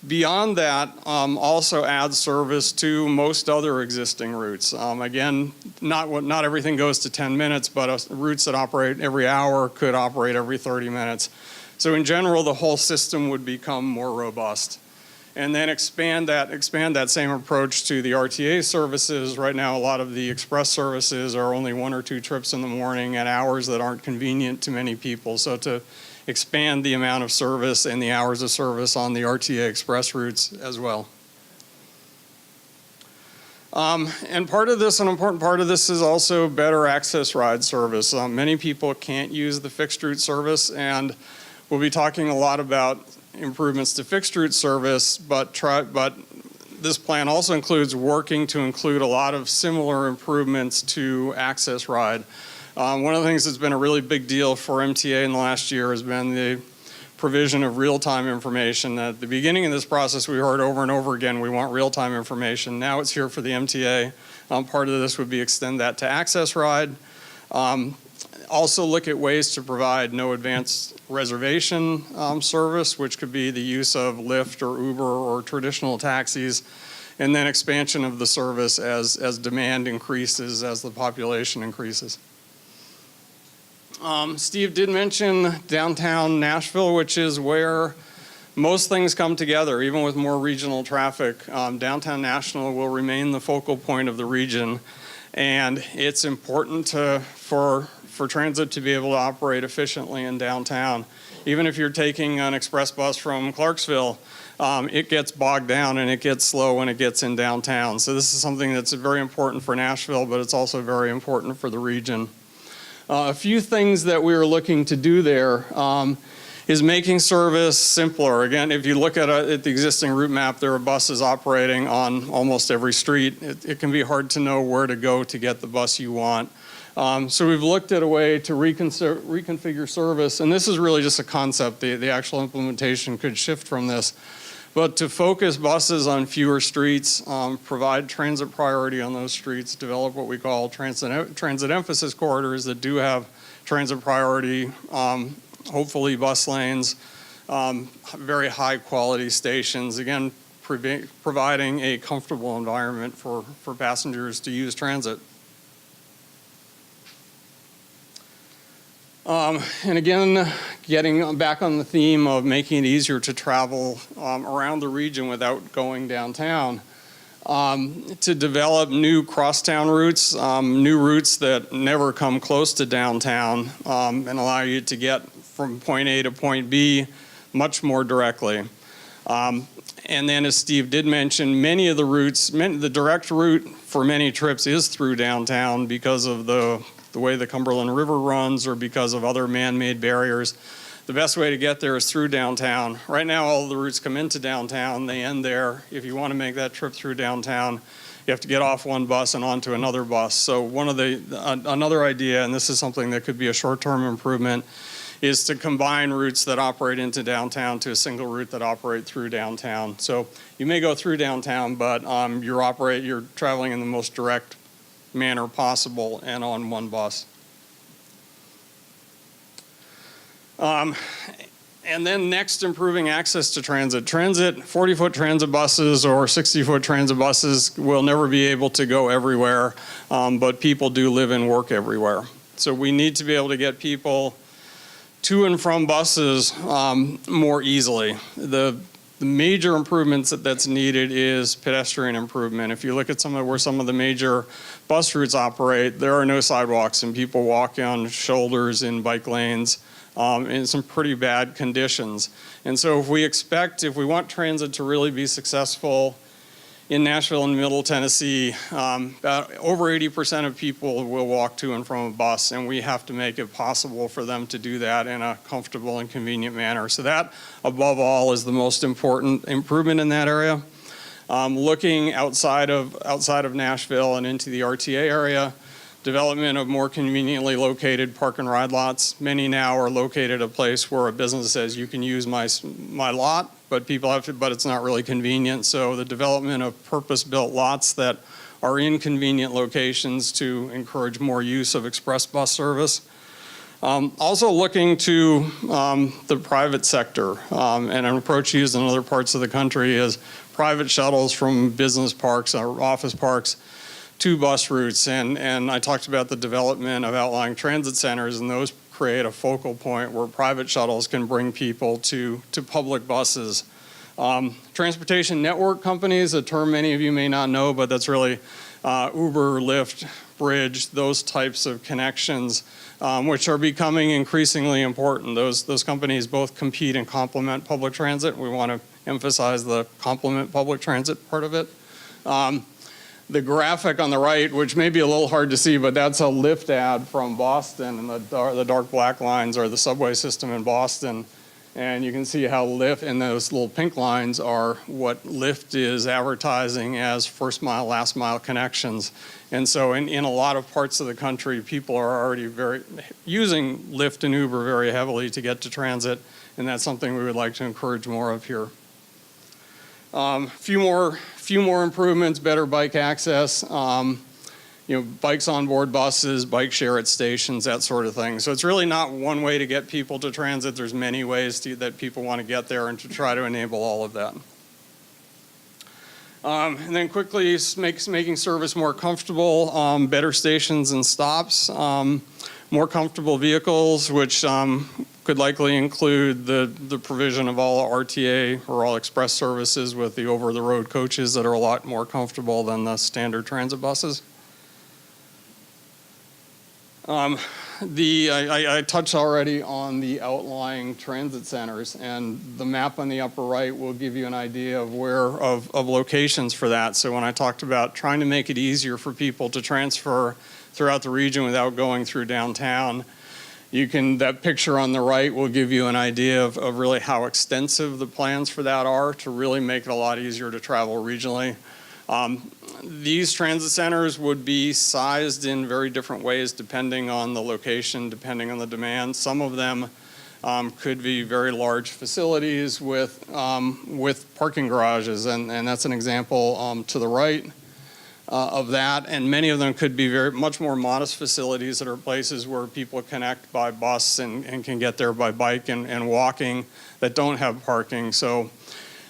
Beyond that, also add service to most other existing routes. Again, not everything goes to 10 minutes, but routes that operate every hour could operate every 30 minutes. So in general, the whole system would become more robust. And then expand that same approach to the RTA services. Right now, a lot of the express services are only 1 or 2 trips in the morning at hours that aren't convenient to many people. So to expand the amount of service and the hours of service on the RTA express routes as well. And part of this, an important part of this, is also better access ride service. Many people can't use the fixed route service, and we'll be talking a lot about improvements to fixed route service, but this plan also includes working to include a lot of similar improvements to access ride. One of the things that's been a really big deal for MTA in the last year has been the provision of real-time information. At the beginning of this process, we heard over and over again, we want real-time information. Now it's here for the MTA. Part of this would be extend that to access ride. Also look at ways to provide no advance reservation service, which could be the use of Lyft or Uber or traditional taxis, and then expansion of the service as demand increases, as the population increases. Steve did mention downtown Nashville, which is where most things come together, even with more regional traffic. Downtown Nashville will remain the focal point of the region, and it's important for transit to be able to operate efficiently in downtown. Even if you're taking an express bus from Clarksville, it gets bogged down and it gets slow when it gets in downtown. So this is something that's very important for Nashville, but it's also very important for the region. A few things that we were looking to do there is making service simpler. Again, if you look at the existing route map, there are buses operating on almost every street. It can be hard to know where to go to get the bus you want. So we've looked at a way to reconfigure service, and this is really just a concept. The actual implementation could shift from this. But to focus buses on fewer streets, provide transit priority on those streets, develop what we call transit emphasis corridors that do have transit priority, hopefully bus lanes, very high quality stations, again, providing a comfortable environment for passengers to use transit. And again, getting back on the theme of making it easier to travel around the region without going downtown, to develop new crosstown routes, new routes that never come close to downtown, and allow you to get from point A to point B much more directly. And then, as Steve did mention, many of the routes, the direct route for many trips is through downtown because of the way the Cumberland River runs or because of other man-made barriers. The best way to get there is through downtown. Right now, all the routes come into downtown. They end there. If you want to make that trip through downtown, you have to get off one bus and onto another bus. So another idea, and this is something that could be a short-term improvement, is to combine routes that operate into downtown to a single route that operate through downtown. So you may go through downtown, but you're traveling in the most direct manner possible and on one bus. And then next, improving access to transit. 40-foot transit buses or 60-foot transit buses will never be able to go everywhere, but people do live and work everywhere. So we need to be able to get people to and from buses more easily. The major improvements that's needed is pedestrian improvement. If you look at where some of the major bus routes operate, there are no sidewalks and people walk on shoulders in bike lanes in some pretty bad conditions. And so if we want transit to really be successful in Nashville and Middle Tennessee, about over 80% of people will walk to and from a bus, and we have to make it possible for them to do that in a comfortable and convenient manner. So that, above all, is the most important improvement in that area. Looking outside of Nashville and into the RTA area, development of more conveniently located park and ride lots. Many now are located at a place where a business says you can use my lot, but it's not really convenient. So the development of purpose-built lots that are in convenient locations to encourage more use of express bus service. Also looking to the private sector, and an approach used in other parts of the country is private shuttles from business parks or office parks to bus routes. And I talked about the development of outlying transit centers, and those create a focal point where private shuttles can bring people to public buses. Transportation network companies, a term many of you may not know, but that's really Uber, Lyft, Bridge, those types of connections, which are becoming increasingly important. Those companies both compete and complement public transit. We want to emphasize the complement public transit part of it. The graphic on the right, which may be a little hard to see, but that's a Lyft ad from Boston, and the dark black lines are the subway system in Boston. And you can see how Lyft, and those little pink lines are what Lyft is advertising as first mile, last mile connections. And so in a lot of parts of the country, people are already using Lyft and Uber very heavily to get to transit, and that's something we would like to encourage more of here. Few more improvements, better bike access. Bikes on board buses, bike share at stations, that sort of thing. So it's really not one way to get people to transit. There's many ways that people want to get there and to try to enable all of that. And then quickly, making service more comfortable, better stations and stops, more comfortable vehicles, which could likely include the provision of all RTA or all express services with the over-the-road coaches that are a lot more comfortable than the standard transit buses. I touched already on the outlying transit centers, and the map on the upper right will give you an idea of of locations for that. So when I talked about trying to make it easier for people to transfer throughout the region without going through downtown, that picture on the right will give you an idea of really how extensive the plans for that are to really make it a lot easier to travel regionally. These transit centers would be sized in very different ways depending on the location, depending on the demand. Some of them could be very large facilities with parking garages, and that's an example to the right of that. And many of them could be much more modest facilities that are places where people connect by bus and can get there by bike and walking that don't have parking. So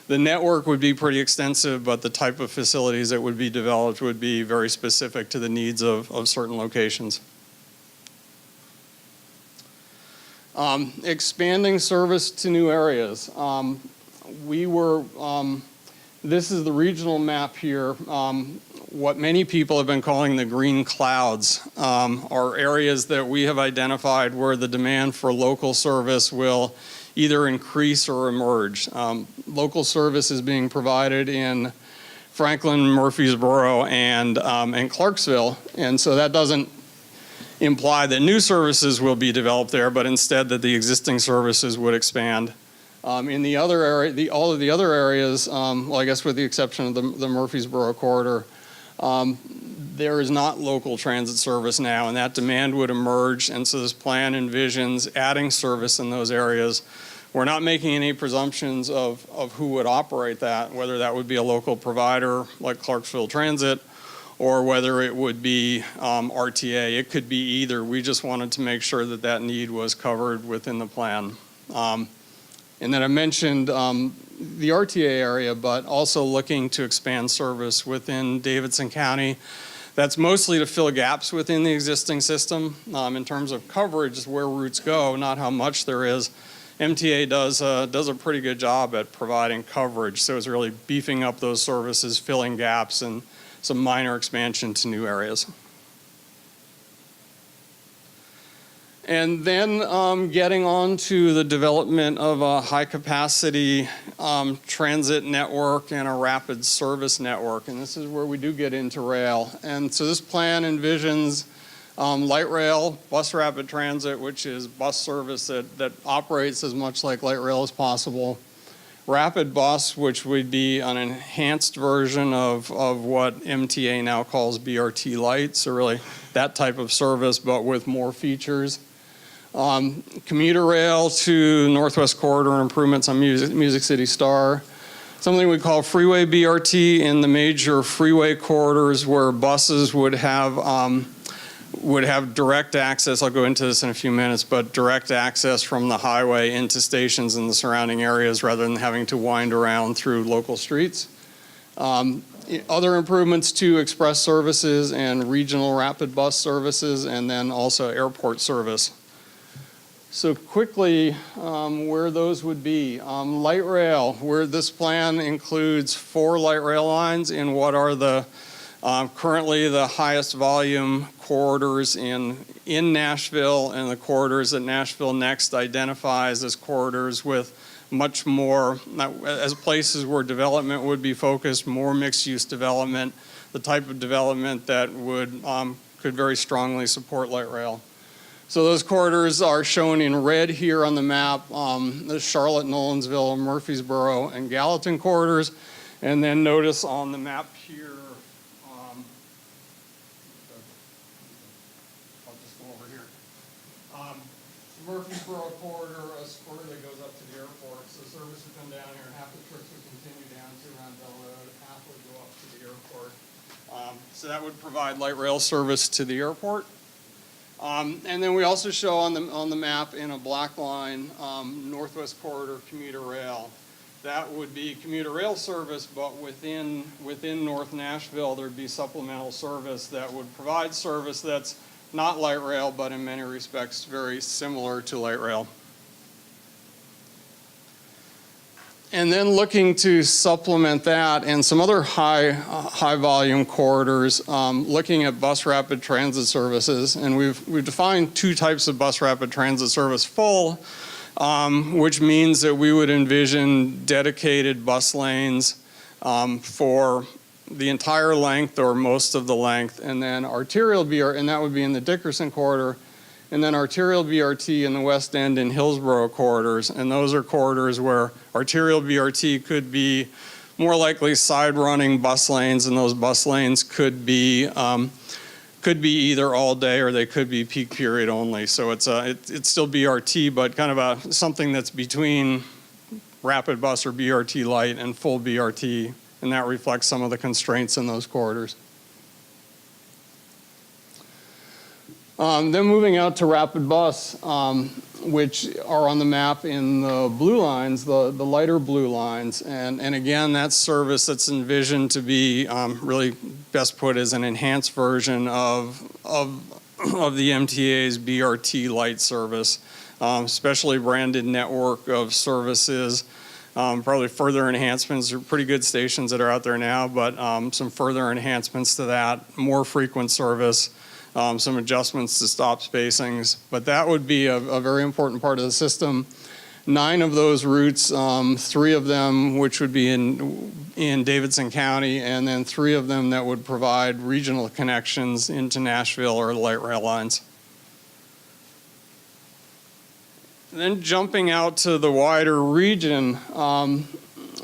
the network would be pretty extensive, but the type of facilities that would be developed would be very specific to the needs of certain locations. Expanding service to new areas. This is the regional map here. What many people have been calling the green clouds are areas that we have identified where the demand for local service will either increase or emerge. Local service is being provided in Franklin, Murfreesboro, and Clarksville, and so that doesn't imply that new services will be developed there, but instead that the existing services would expand. In the other area, all of the other areas, well, I guess with the exception of the Murfreesboro corridor, there is not local transit service now, and that demand would emerge, and so this plan envisions adding service in those areas. We're not making any presumptions of who would operate that, whether that would be a local provider like Clarksville Transit, or whether it would be RTA. It could be either. We just wanted to make sure that that need was covered within the plan. And then I mentioned the RTA area, but also looking to expand service within Davidson County. That's mostly to fill gaps within the existing system. In terms of coverage, where routes go, not how much there is. MTA does a pretty good job at providing coverage, so it's really beefing up those services, filling gaps, and some minor expansion to new areas. And then getting on to the development of a high-capacity transit network and a rapid service network. And this is where we do get into rail. And so this plan envisions light rail, bus rapid transit, which is bus service that operates as much like light rail as possible. Rapid bus, which would be an enhanced version of what MTA now calls BRT Lite, so really that type of service, but with more features. Commuter rail to Northwest Corridor improvements on Music City Star. Something we call freeway BRT in the major freeway corridors where buses would have direct access. I'll go into this in a few minutes, but direct access from the highway into stations in the surrounding areas rather than having to wind around through local streets. Other improvements to express services and regional rapid bus services, and then also airport service. So quickly, where those would be. Light rail, where this plan includes 4 light rail lines in what are the currently the highest volume corridors in Nashville, and the corridors that Nashville Next identifies as corridors with much more, as places where development would be focused, more mixed-use development. the type of development that would could very strongly support light rail. So those corridors are shown in red here on the map, the Charlotte, Nolensville, Murfreesboro, and Gallatin corridors. And then notice on the map here, I'll just go over here. Murfreesboro corridor, a corridor that goes up to the airport. So service would come down here, half the trips would continue down to around Bell Road, half would go up to the airport. So that would provide light rail service to the airport. And then we also show on the map in a black line, Northwest Corridor commuter rail. That would be commuter rail service, but within North Nashville, there'd be supplemental service that would provide service that's not light rail, but in many respects very similar to light rail. And then looking to supplement that and some other high volume corridors, looking at bus rapid transit services, and we've defined two types of bus rapid transit service: full, which means that we would envision dedicated bus lanes for the entire length or most of the length, and then arterial BRT, and that would be in the Dickerson corridor, and then arterial BRT in the West End and Hillsborough corridors. And those are corridors where arterial BRT could be more likely side-running bus lanes, and those bus lanes could be either all day or they could be peak period only. So it's still BRT, but kind of something that's between rapid bus or BRT light and full BRT, and that reflects some of the constraints in those corridors. Then moving out to rapid bus, which are on the map in the blue lines, the lighter blue lines. And again, that service that's envisioned to be really best put as an enhanced version of the MTA's BRT light service, specially branded network of services, probably further enhancements. There are pretty good stations that are out there now, but some further enhancements to that, more frequent service, some adjustments to stop spacings, but that would be a very important part of the system. 9 of those routes, 3 of them which would be in Davidson County, and then 3 of them that would provide regional connections into Nashville or light rail lines. And then jumping out to the wider region,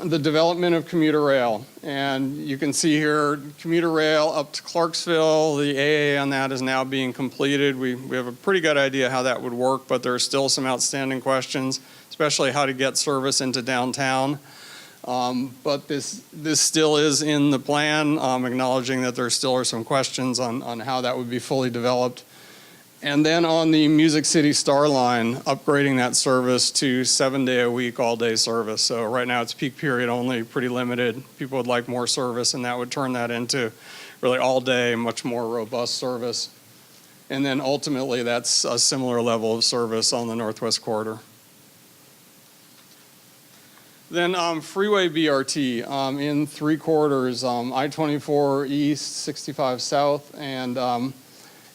the development of commuter rail. And you can see here commuter rail up to Clarksville. The AA on that is now being completed. We have a pretty good idea how that would work, but there are still some outstanding questions, especially how to get service into downtown. But this still is in the plan, acknowledging that there still are some questions on how that would be fully developed. And then on the Music City Star Line, upgrading that service to 7-day-a-week, all-day service. So right now it's peak period only, pretty limited. People would like more service, and that would turn that into really all-day, much more robust service. And then ultimately, that's a similar level of service on the Northwest Corridor. Then freeway BRT in 3 corridors, I-24 East, 65 South,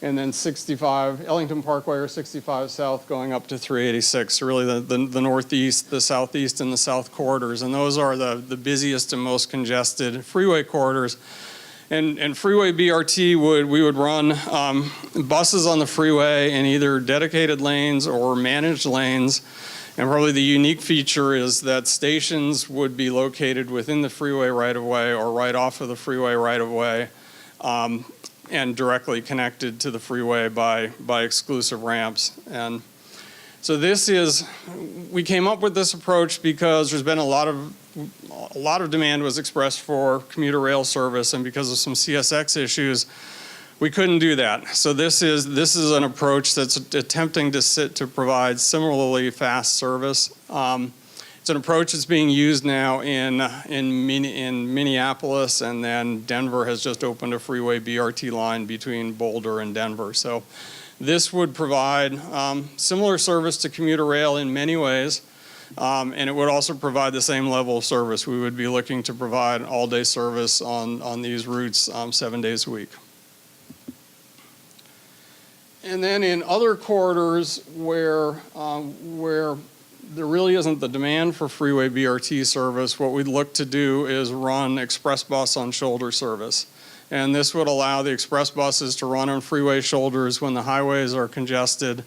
and then 65, Ellington Parkway or 65 South going up to 386. So really the Northeast, the Southeast, and the South corridors. And those are the busiest and most congested freeway corridors. And freeway BRT we would run buses on the freeway in either dedicated lanes or managed lanes. And probably the unique feature is that stations would be located within the freeway right-of-way or right off of the freeway right-of-way. And directly connected to the freeway by exclusive ramps. And so we came up with this approach because there's been a lot of demand was expressed for commuter rail service, and because of some CSX issues, we couldn't do that. So this is an approach that's attempting to provide similarly fast service. It's an approach that's being used now in Minneapolis, and then Denver has just opened a freeway BRT line between Boulder and Denver. So this would provide similar service to commuter rail in many ways, and it would also provide the same level of service. We would be looking to provide all-day service on these routes 7 days a week. And then in other corridors where there really isn't the demand for freeway BRT service, what we'd look to do is run express bus on shoulder service. And this would allow the express buses to run on freeway shoulders when the highways are congested.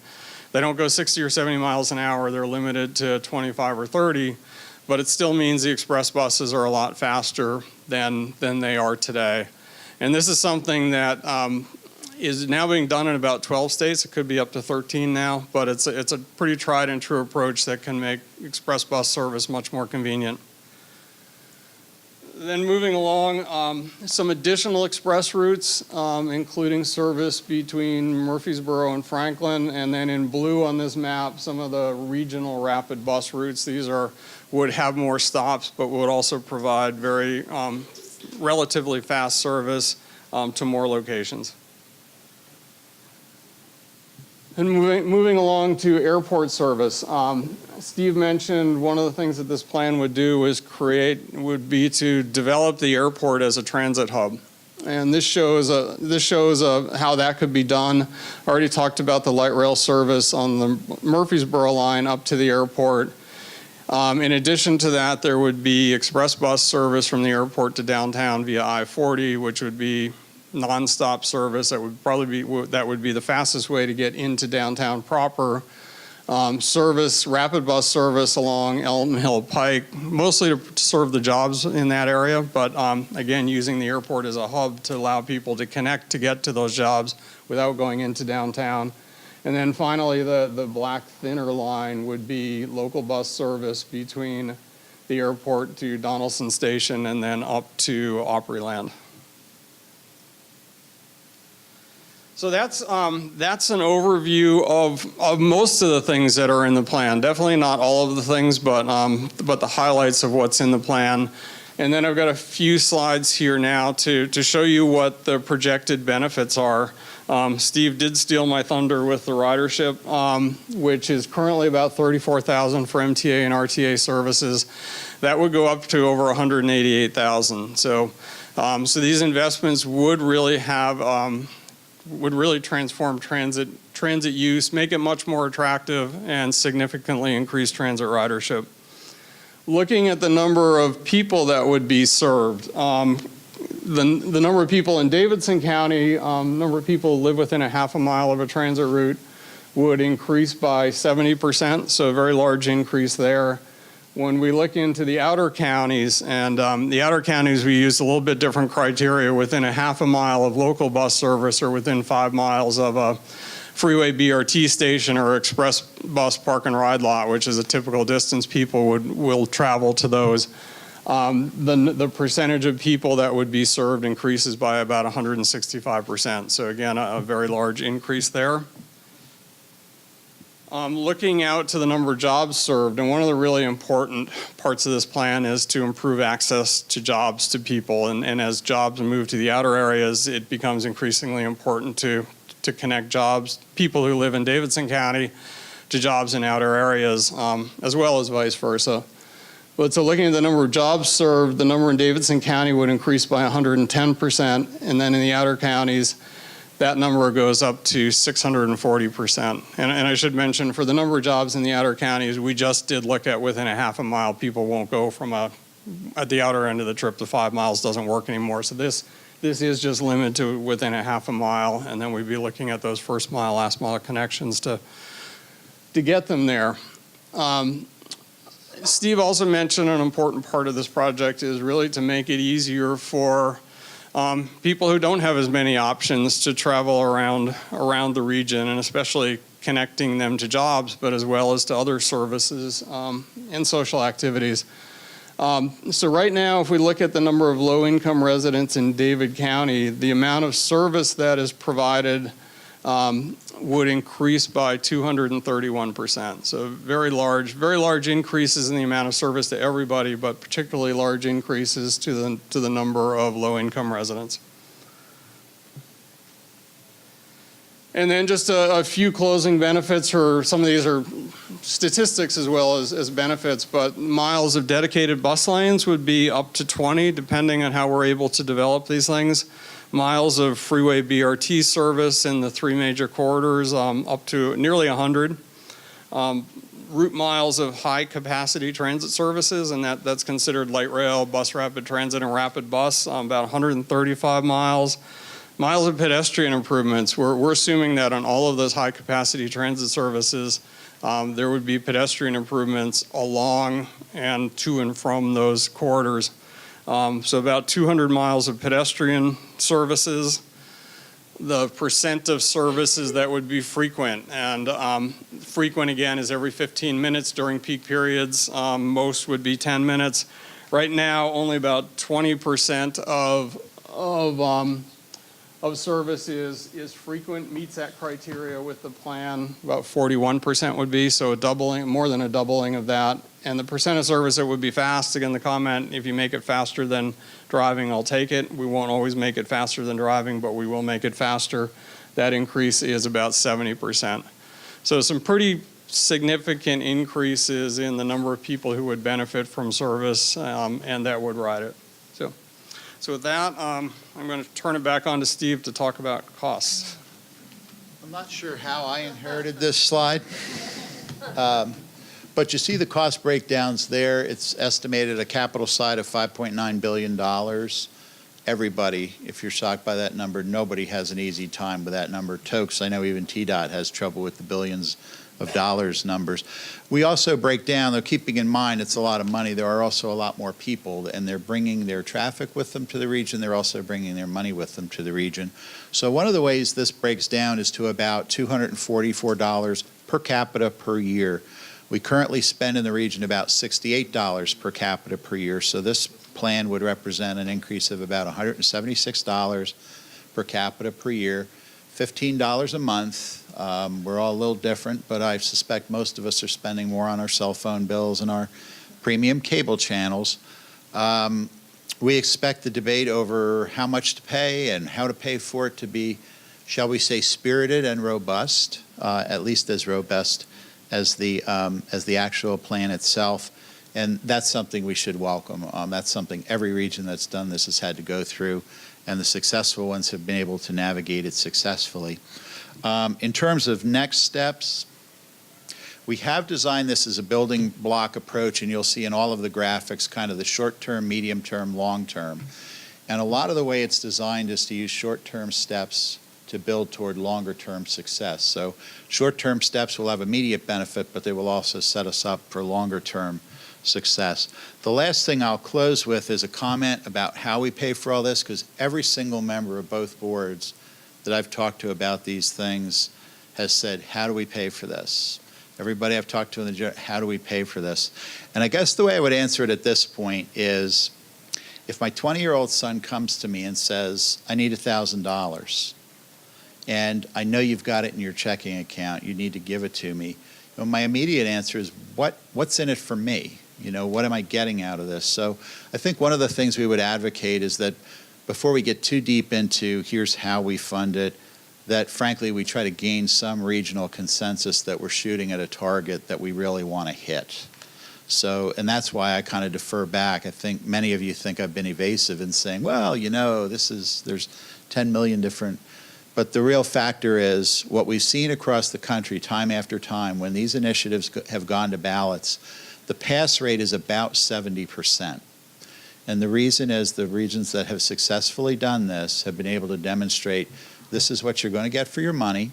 They don't go 60 or 70 miles an hour. They're limited to 25 or 30, but it still means the express buses are a lot faster than they are today. And this is something that is now being done in about 12 states. It could be up to 13 now, but it's a pretty tried and true approach that can make express bus service much more convenient. Then moving along, some additional express routes, including service between Murfreesboro and Franklin, and then in blue on this map, some of the regional rapid bus routes. These would have more stops, but would also provide very relatively fast service to more locations. And moving along to airport service, Steve mentioned one of the things that this plan would do would be to develop the airport as a transit hub. And this shows how that could be done. I already talked about the light rail service on the Murfreesboro line up to the airport. In addition to that, there would be express bus service from the airport to downtown via I-40, which would be nonstop service. That would be the fastest way to get into downtown proper. Rapid bus service along Elton Hill Pike, mostly to serve the jobs in that area, but again, using the airport as a hub to allow people to connect to get to those jobs without going into downtown. And then finally, the black thinner line would be local bus service between the airport to Donaldson Station and then up to Opryland. So that's an overview of most of the things that are in the plan. Definitely not all of the things, but the highlights of what's in the plan. And then I've got a few slides here now to show you what the projected benefits are. Steve did steal my thunder with the ridership, which is currently about 34,000 for MTA and RTA services. That would go up to over 188,000. So these investments would really transform transit use, make it much more attractive, and significantly increase transit ridership. Looking at the number of people that would be served, the number of people in Davidson County, number of people who live within a half a mile of a transit route would increase by 70%, so a very large increase there. When we look into the outer counties, and the outer counties, we use a little bit different criteria within a half a mile of local bus service or within 5 miles of a freeway BRT station or express bus park and ride lot, which is a typical distance people will travel to those. The percentage of people that would be served increases by about 165%. So again, a very large increase there. Looking out to the number of jobs served, and one of the really important parts of this plan is to improve access to jobs to people. And as jobs move to the outer areas, it becomes increasingly important to connect people who live in Davidson County to jobs in outer areas, as well as vice versa. But so looking at the number of jobs served, the number in Davidson County would increase by 110%, and then in the outer counties, that number goes up to 640%. And I should mention, for the number of jobs in the outer counties, we just did look at within a half a mile. People won't go from at the outer end of the trip to 5 miles doesn't work anymore. So this is just limited to within a half a mile, and then we'd be looking at those first mile, last mile connections to get them there. Steve also mentioned an important part of this project is really to make it easier for people who don't have as many options to travel around the region, and especially connecting them to jobs, but as well as to other services and social activities. So right now, if we look at the number of low-income residents in David County, the amount of service that is provided would increase by 231%. So very large increases in the amount of service to everybody, but particularly large increases to the number of low-income residents. And then just a few closing benefits, or some of these are statistics as well as benefits, but miles of dedicated bus lanes would be up to 20, depending on how we're able to develop these things. Miles of freeway BRT service in the 3 major corridors, up to nearly 100. route miles of high-capacity transit services, and that's considered light rail, bus rapid transit, and rapid bus, about 135 miles. Miles of pedestrian improvements, we're assuming that on all of those high-capacity transit services, there would be pedestrian improvements along and to and from those corridors. So about 200 miles of pedestrian services. The percent of services that would be frequent, and frequent again is every 15 minutes during peak periods. Most would be 10 minutes. Right now, only about 20% of service is frequent, meets that criteria with the plan. About 41% would be, so a doubling, more than a doubling of that. And the percent of service that would be fast, again, the comment, if you make it faster than driving, I'll take it. We won't always make it faster than driving, but we will make it faster. That increase is about 70%. So some pretty significant increases in the number of people who would benefit from service and that would ride it. So with that, I'm going to turn it back on to Steve to talk about costs. I'm not sure how I inherited this slide, but you see the cost breakdowns there. It's estimated a capital side of $5.9 billion. Everybody, if you're shocked by that number, nobody has an easy time with that number. Tokes, I know even TDOT has trouble with the billions of dollars numbers. We also break down, though keeping in mind it's a lot of money, there are also a lot more people, and they're bringing their traffic with them to the region. They're also bringing their money with them to the region. So one of the ways this breaks down is to about $244 per capita per year. We currently spend in the region about $68 per capita per year, so this plan would represent an increase of about $176 per capita per year, $15 a month. We're all a little different, but I suspect most of us are spending more on our cell phone bills and our premium cable channels. We expect the debate over how much to pay and how to pay for it to be, shall we say, spirited and robust, at least as robust as the actual plan itself. And that's something we should welcome. That's something every region that's done this has had to go through, and the successful ones have been able to navigate it successfully. In terms of next steps, we have designed this as a building block approach, and you'll see in all of the graphics kind of the short-term, medium-term, long-term. And a lot of the way it's designed is to use short-term steps to build toward longer-term success. So short-term steps will have immediate benefit, but they will also set us up for longer-term success. The last thing I'll close with is a comment about how we pay for all this, because every single member of both boards that I've talked to about these things has said, how do we pay for this? Everybody I've talked to in the how do we pay for this? And I guess the way I would answer it at this point is, if my 20-year-old son comes to me and says, I need $1,000, and I know you've got it in your checking account, you need to give it to me, well, my immediate answer is, what's in it for me? You know, what am I getting out of this? So I think one of the things we would advocate is that before we get too deep into here's how we fund it, that frankly we try to gain some regional consensus that we're shooting at a target that we really want to hit. So, and that's why I kind of defer back. I think many of you think I've been evasive in saying, well, you know, there's 10 million different, but the real factor is what we've seen across the country time after time when these initiatives have gone to ballots, the pass rate is about 70%. And the reason is the regions that have successfully done this have been able to demonstrate this is what you're going to get for your money,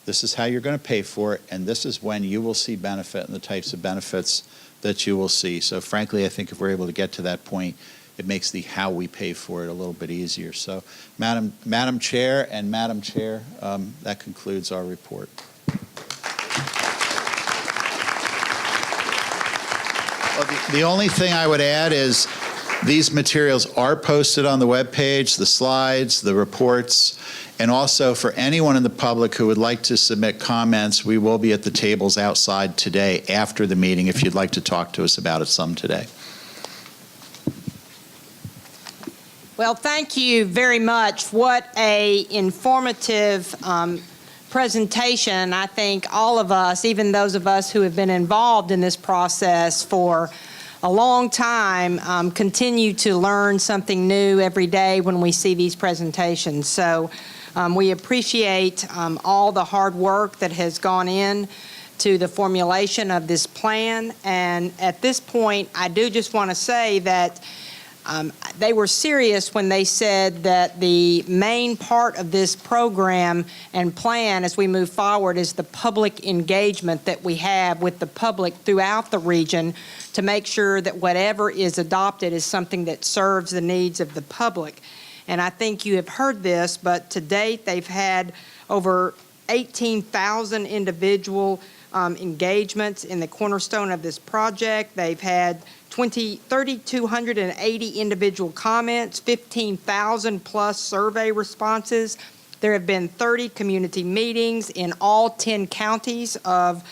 this is how you're going to pay for it, and this is when you will see benefit and the types of benefits that you will see. So frankly, I think if we're able to get to that point, it makes the how we pay for it a little bit easier. So Madam Chair and Madam Chair, that concludes our report. Well, the only thing I would add is these materials are posted on the webpage, the slides, the reports, and also for anyone in the public who would like to submit comments, we will be at the tables outside today after the meeting if you'd like to talk to us about it some today. Well, thank you very much. What a informative presentation. I think all of us, even those of us who have been involved in this process for a long time, continue to learn something new every day when we see these presentations. So we appreciate all the hard work that has gone in to the formulation of this plan. And at this point, I do just want to say that they were serious when they said that the main part of this program and plan as we move forward is the public engagement that we have with the public throughout the region to make sure that whatever is adopted is something that serves the needs of the public. And I think you have heard this, but to date, they've had over 18,000 individual engagements in the cornerstone of this project. They've had 3,280 individual comments, 15,000 plus survey responses. There have been 30 community meetings in all 10 counties of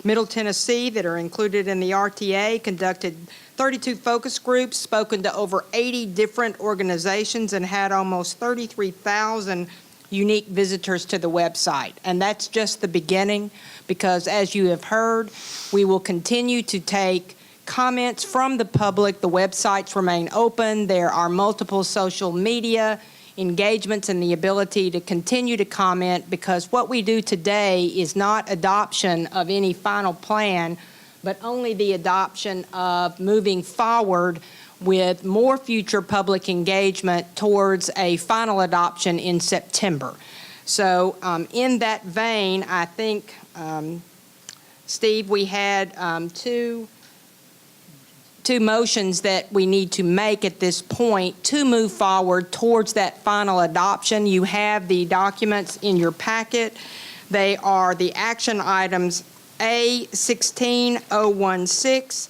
Middle Tennessee that are included in the RTA, conducted 32 focus groups, spoken to over 80 different organizations, and had almost 33,000 unique visitors to the website. And that's just the beginning, because as you have heard, we will continue to take comments from the public. The websites remain open. There are multiple social media engagements and the ability to continue to comment, because what we do today is not adoption of any final plan, but only the adoption of moving forward with more future public engagement towards a final adoption in September. So in that vein, I think, Steve, we had two motions that we need to make at this point to move forward towards that final adoption. You have the documents in your packet. They are the action items A16016,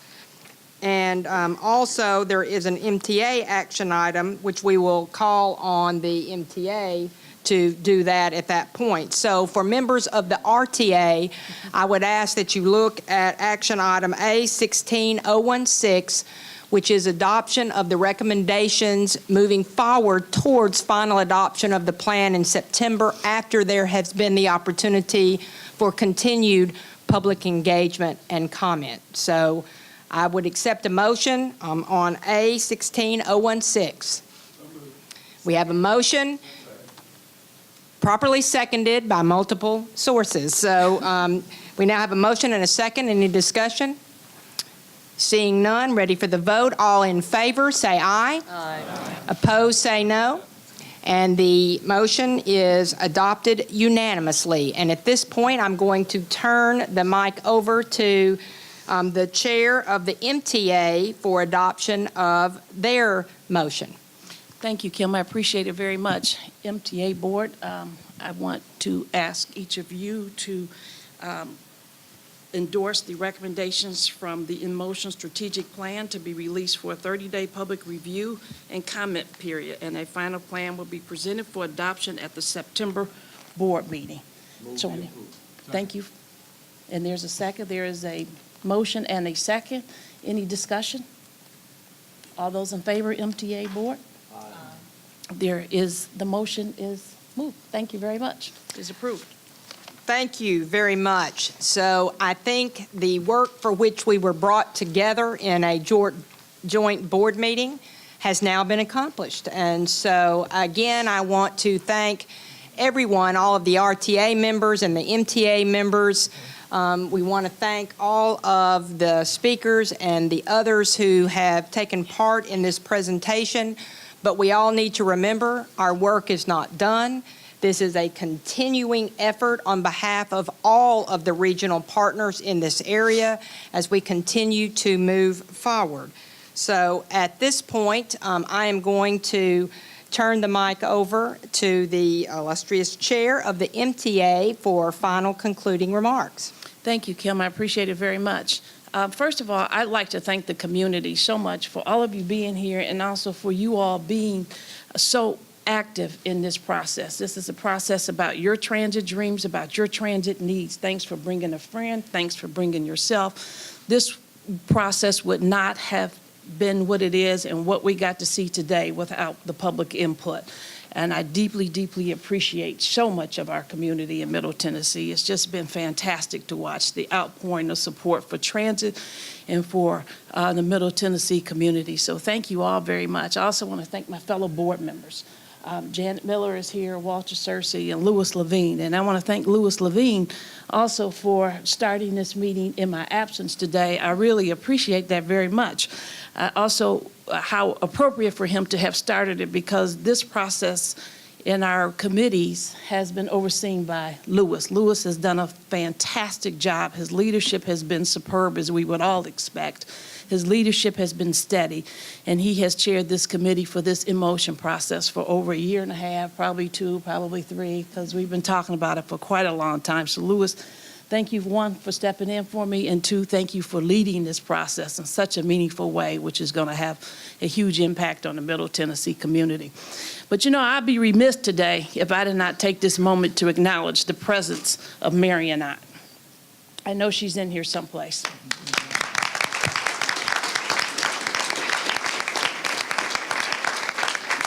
and also there is an MTA action item, which we will call on the MTA to do that at that point. So for members of the RTA, I would ask that you look at action item A16016, which is adoption of the recommendations moving forward towards final adoption of the plan in September, after there has been the opportunity for continued public engagement and comment. So I would accept a motion on A16016. We have a motion properly seconded by multiple sources. So we now have a motion and a second. Any discussion? Seeing none, ready for the vote. All in favor, say aye. Aye. Opposed, say no. And the motion is adopted unanimously. And at this point, I'm going to turn the mic over to the chair of the MTA for adoption of their motion. Thank you, Kim. I appreciate it very much. MTA Board, I want to ask each of you to endorse the recommendations from the nMotion strategic plan to be released for a 30-day public review and comment period, and a final plan will be presented for adoption at the September board meeting. So, thank you. And there's a second. There is a motion and a second. Any discussion? All those in favor, MTA Board? The motion is moved. Thank you very much. It is approved. Thank you very much. So I think the work for which we were brought together in a joint board meeting has now been accomplished. And so again, I want to thank everyone, all of the RTA members and the MTA members. We want to thank all of the speakers and the others who have taken part in this presentation. But we all need to remember our work is not done. This is a continuing effort on behalf of all of the regional partners in this area as we continue to move forward. So at this point, I am going to turn the mic over to the illustrious chair of the MTA for final concluding remarks. Thank you, Kim. I appreciate it very much. First of all, I'd like to thank the community so much for all of you being here, and also for you all being so active in this process. This is a process about your transit dreams, about your transit needs. Thanks for bringing a friend. Thanks for bringing yourself. This process would not have been what it is and what we got to see today without the public input. And I deeply, deeply appreciate so much of our community in Middle Tennessee. It's just been fantastic to watch the outpouring of support for transit and for the Middle Tennessee community. So thank you all very much. I also want to thank my fellow board members. Janet Miller is here, Walter Searcy, and Louis Levine. And I want to thank Louis Levine also for starting this meeting in my absence today. I really appreciate that very much. Also, how appropriate for him to have started it, because this process in our committees has been overseen by Louis. Louis has done a fantastic job. His leadership has been superb, as we would all expect. His leadership has been steady, and he has chaired this committee for this nMotion process for over a year and a half, probably 2, probably 3, because we've been talking about it for quite a long time. So, Louis, thank you, 1, for stepping in for me, and 2, thank you for leading this process in such a meaningful way, which is going to have a huge impact on the Middle Tennessee community. But you know, I'd be remiss today if I did not take this moment to acknowledge the presence of Marion Ott. I know she's in here someplace.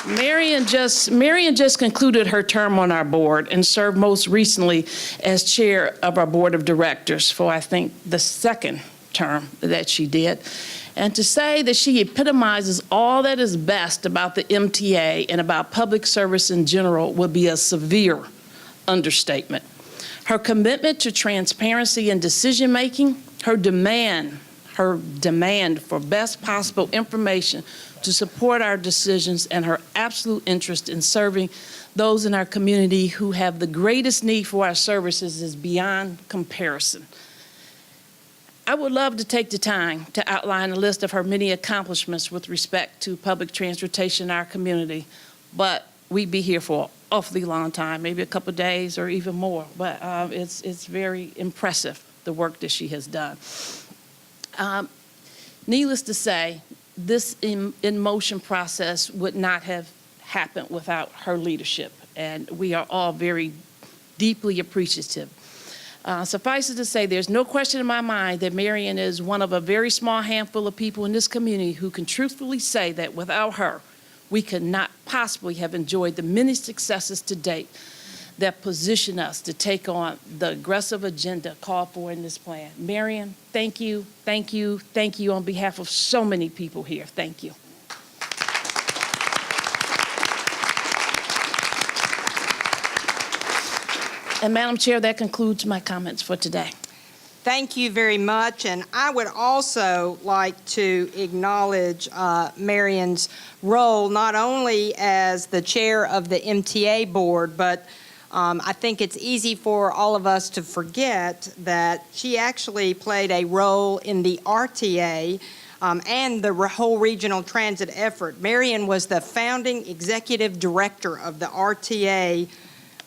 Marion just concluded her term on our board and served most recently as chair of our board of directors for, I think, the 2nd term that she did. And to say that she epitomizes all that is best about the MTA and about public service in general would be a severe understatement. Her commitment to transparency and decision-making, her demand for best possible information to support our decisions, and her absolute interest in serving those in our community who have the greatest need for our services is beyond comparison. I would love to take the time to outline a list of her many accomplishments with respect to public transportation in our community, but we'd be here for an awfully long time, maybe a couple of days or even more. But it's very impressive, the work that she has done. Needless to say, this nMotion process would not have happened without her leadership, and we are all very deeply appreciative. Suffice it to say, there's no question in my mind that Marion is one of a very small handful of people in this community who can truthfully say that without her, we could not possibly have enjoyed the many successes to date that position us to take on the aggressive agenda called for in this plan. Marion, thank you, thank you, thank you on behalf of so many people here. Thank you. And Madam Chair, that concludes my comments for today. Thank you very much, and I would also like to acknowledge Marion's role not only as the chair of the MTA board, but I think it's easy for all of us to forget that she actually played a role in the RTA and the whole regional transit effort. Marion was the founding executive director of the RTA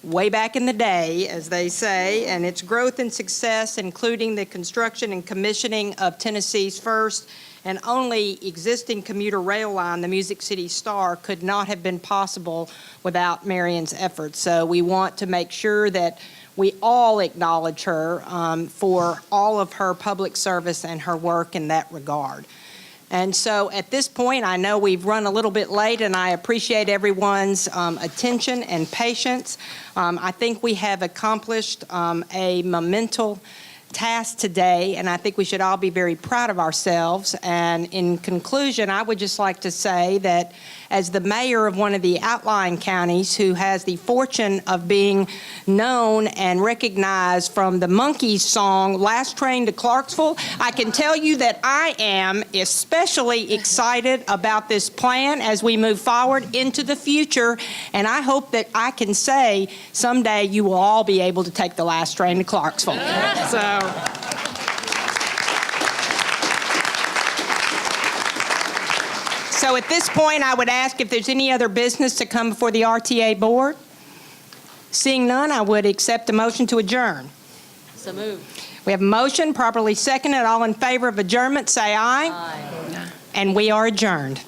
way back in the day, as they say, and its growth and success, including the construction and commissioning of Tennessee's first and only existing commuter rail line, the Music City Star, could not have been possible without Marion's efforts. So we want to make sure that we all acknowledge her for all of her public service and her work in that regard. And so at this point, I know we've run a little bit late, and I appreciate everyone's attention and patience. I think we have accomplished a monumental task today, and I think we should all be very proud of ourselves. And in conclusion, I would just like to say that as the mayor of one of the outlying counties who has the fortune of being known and recognized from the Monkees song, Last Train to Clarksville, I can tell you that I am especially excited about this plan as we move forward into the future, and I hope that I can say someday you will all be able to take the last train to Clarksville. So at this point, I would ask if there's any other business to come before the RTA board. Seeing none, I would accept a motion to adjourn. So moved. We have a motion properly seconded. All in favor of adjournment, say aye. Aye. And we are adjourned.